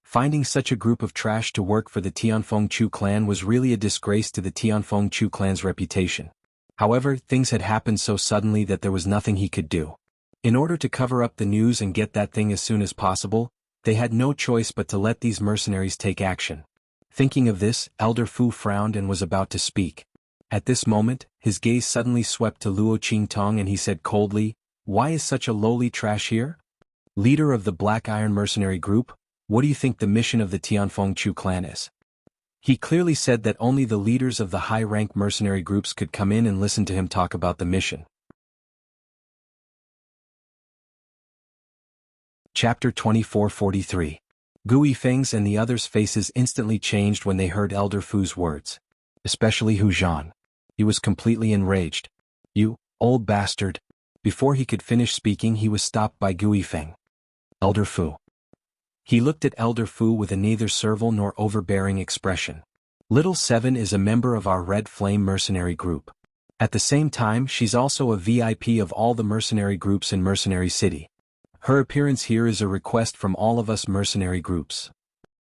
Finding such a group of trash to work for the Tianfeng Chu clan was really a disgrace to the Tianfeng Chu clan's reputation. However, things had happened so suddenly that there was nothing he could do. In order to cover up the news and get that thing as soon as possible, they had no choice but to let these mercenaries take action. Thinking of this, Elder Fu frowned and was about to speak. At this moment, his gaze suddenly swept to Luo Qingtong and he said coldly, "Why is such a lowly trash here? Leader of the Black Iron Mercenary Group, what do you think the mission of the Tianfeng Chu clan is?" He clearly said that only the leaders of the high-rank mercenary groups could come in and listen to him talk about the mission. Chapter 2443. Gu Yifeng's and the others' faces instantly changed when they heard Elder Fu's words. Especially Hu Zhan. He was completely enraged. "You, old bastard." Before he could finish speaking, he was stopped by Gu Yifeng. "Elder Fu." He looked at Elder Fu with a neither servile nor overbearing expression. "Little Seven is a member of our Red Flame mercenary group. At the same time, she's also a VIP of all the mercenary groups in Mercenary City. Her appearance here is a request from all of us mercenary groups.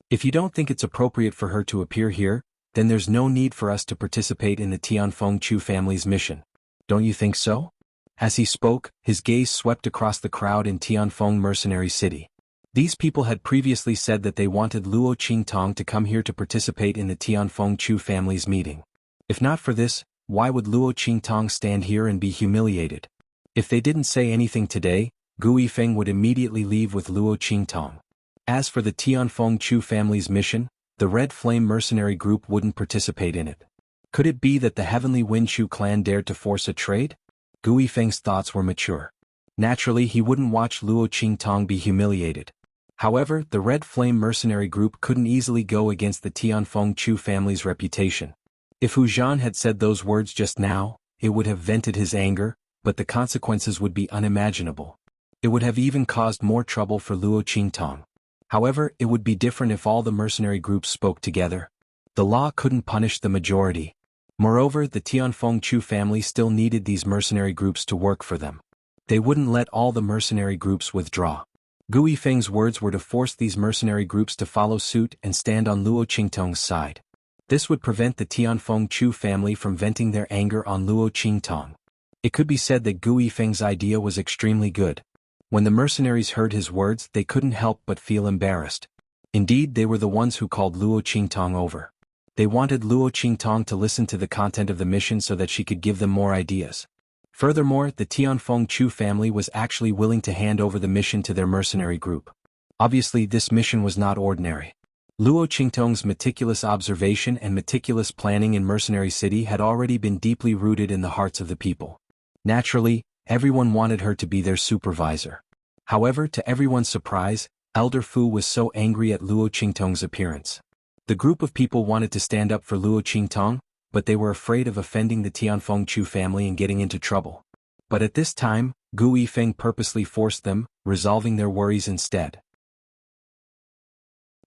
If you don't think it's appropriate for her to appear here, then there's no need for us to participate in the Tianfeng Chu family's mission. Don't you think so?" As he spoke, his gaze swept across the crowd in Tianfeng Mercenary City. These people had previously said that they wanted Luo Qingtong to come here to participate in the Tianfeng Chu family's meeting. If not for this, why would Luo Qingtong stand here and be humiliated? If they didn't say anything today, Gu Yifeng would immediately leave with Luo Qingtong. As for the Tianfeng Chu family's mission, the Red Flame mercenary group wouldn't participate in it. Could it be that the Heavenly Wind Chu clan dared to force a trade? Gu Yifeng's thoughts were mature. Naturally, he wouldn't watch Luo Qingtong be humiliated. However, the Red Flame mercenary group couldn't easily go against the Tianfeng Chu family's reputation. If Hu Zhan had said those words just now, it would have vented his anger, but the consequences would be unimaginable. It would have even caused more trouble for Luo Qingtong. However, it would be different if all the mercenary groups spoke together. The law couldn't punish the majority. Moreover, the Tianfeng Chu family still needed these mercenary groups to work for them. They wouldn't let all the mercenary groups withdraw. Gu Yifeng's words were to force these mercenary groups to follow suit and stand on Luo Qingtong's side. This would prevent the Tianfeng Chu family from venting their anger on Luo Qingtong. It could be said that Gu Yifeng's idea was extremely good. When the mercenaries heard his words, they couldn't help but feel embarrassed. Indeed, they were the ones who called Luo Qingtong over. They wanted Luo Qingtong to listen to the content of the mission so that she could give them more ideas. Furthermore, the Tianfeng Chu family was actually willing to hand over the mission to their mercenary group. Obviously, this mission was not ordinary. Luo Qingtong's meticulous observation and meticulous planning in Mercenary City had already been deeply rooted in the hearts of the people. Naturally, everyone wanted her to be their supervisor. However, to everyone's surprise, Elder Fu was so angry at Luo Qingtong's appearance. The group of people wanted to stand up for Luo Qingtong, but they were afraid of offending the Tianfeng Chu family and getting into trouble. But at this time, Gu Yifeng purposely forced them, resolving their worries instead.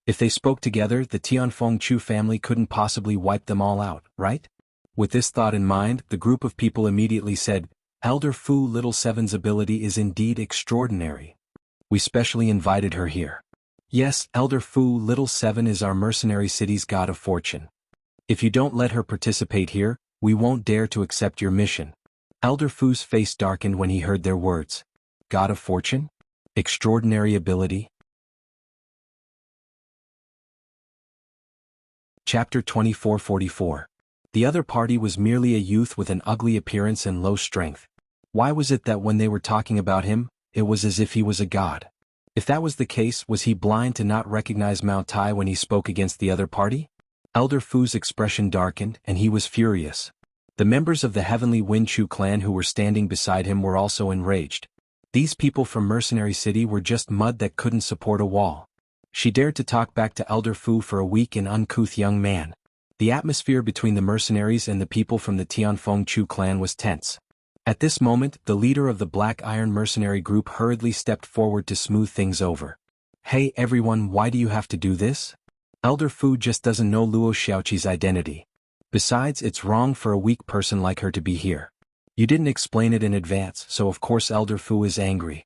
If they spoke together, the Tianfeng Chu family couldn't possibly wipe them all out, right? With this thought in mind, the group of people immediately said, "Elder Fu Little Seven's ability is indeed extraordinary. We specially invited her here. Yes, Elder Fu Little Seven is our Mercenary City's god of fortune. If you don't let her participate here, we won't dare to accept your mission." Elder Fu's face darkened when he heard their words. God of fortune? Extraordinary ability? Chapter 2444. The other party was merely a youth with an ugly appearance and low strength. Why was it that when they were talking about him, it was as if he was a god? If that was the case, was he blind to not recognize Mao Tai when he spoke against the other party? Elder Fu's expression darkened, and he was furious. The members of the Heavenly Wind Chu clan who were standing beside him were also enraged. These people from Mercenary City were just mud that couldn't support a wall. She dared to talk back to Elder Fu for a weak and uncouth young man. The atmosphere between the mercenaries and the people from the Tianfeng Chu clan was tense. At this moment, the leader of the Black Iron mercenary group hurriedly stepped forward to smooth things over. "Hey everyone, why do you have to do this? Elder Fu just doesn't know Luo Xiaoqi's identity. Besides, it's wrong for a weak person like her to be here. You didn't explain it in advance, so of course Elder Fu is angry.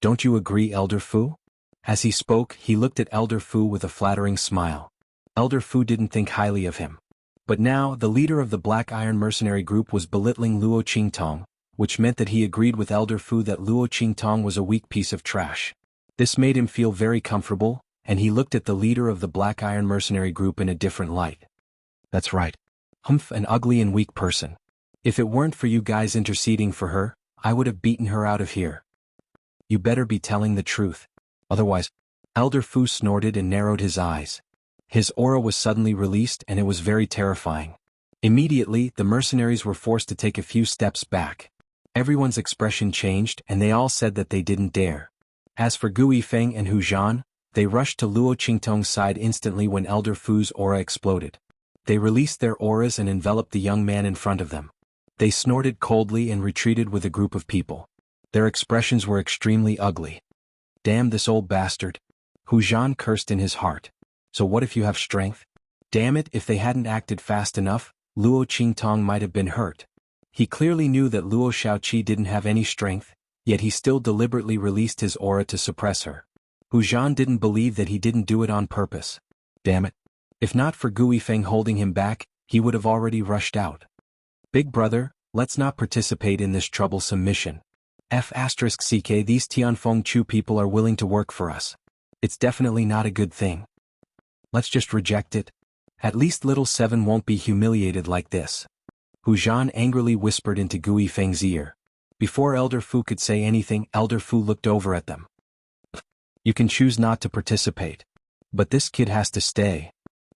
Don't you agree, Elder Fu?" As he spoke, he looked at Elder Fu with a flattering smile. Elder Fu didn't think highly of him. But now, the leader of the Black Iron mercenary group was belittling Luo Qingtong, which meant that he agreed with Elder Fu that Luo Qingtong was a weak piece of trash. This made him feel very comfortable, and he looked at the leader of the Black Iron mercenary group in a different light. "That's right. Humph, an ugly and weak person. If it weren't for you guys interceding for her, I would have beaten her out of here. You better be telling the truth. Otherwise..." Elder Fu snorted and narrowed his eyes. His aura was suddenly released and it was very terrifying. Immediately, the mercenaries were forced to take a few steps back. Everyone's expression changed and they all said that they didn't dare. As for Gu Yifeng and Hu Zhan, they rushed to Luo Qingtong's side instantly when Elder Fu's aura exploded. They released their auras and enveloped the young man in front of them. They snorted coldly and retreated with a group of people. Their expressions were extremely ugly. "Damn this old bastard." Hu Zhan cursed in his heart. "So what if you have strength? Damn it, if they hadn't acted fast enough, Luo Qingtong might have been hurt." He clearly knew that Luo Xiaoqi didn't have any strength, yet he still deliberately released his aura to suppress her. Hu Zhan didn't believe that he didn't do it on purpose. Damn it. If not for Gu Yifeng holding him back, he would have already rushed out. "Big brother, let's not participate in this troublesome mission. F***ck, these Tianfeng Chu people are willing to work for us. It's definitely not a good thing. Let's just reject it. At least Little Seven won't be humiliated like this." Hu Zhan angrily whispered into Gu Yifeng's ear. Before Elder Fu could say anything, Elder Fu looked over at them. You can choose not to participate. But this kid has to stay.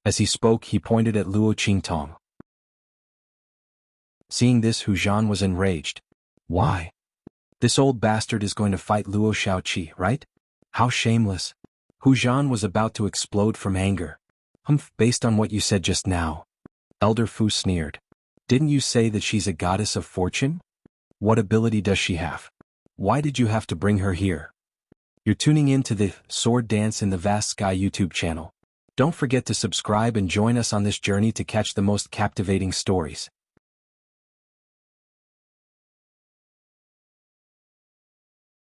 As he spoke, he pointed at Luo Qingtong. Seeing this, Hu Zhan was enraged. Why? This old bastard is going to fight Luo Shaoqi, right? How shameless. Hu Zhan was about to explode from anger. Based on what you said just now. Elder Fu sneered. Didn't you say that she's a goddess of fortune? What ability does she have? Why did you have to bring her here? You're tuning in to the Sword Dance in the Vast Sky YouTube channel. Don't forget to subscribe and join us on this journey to catch the most captivating stories.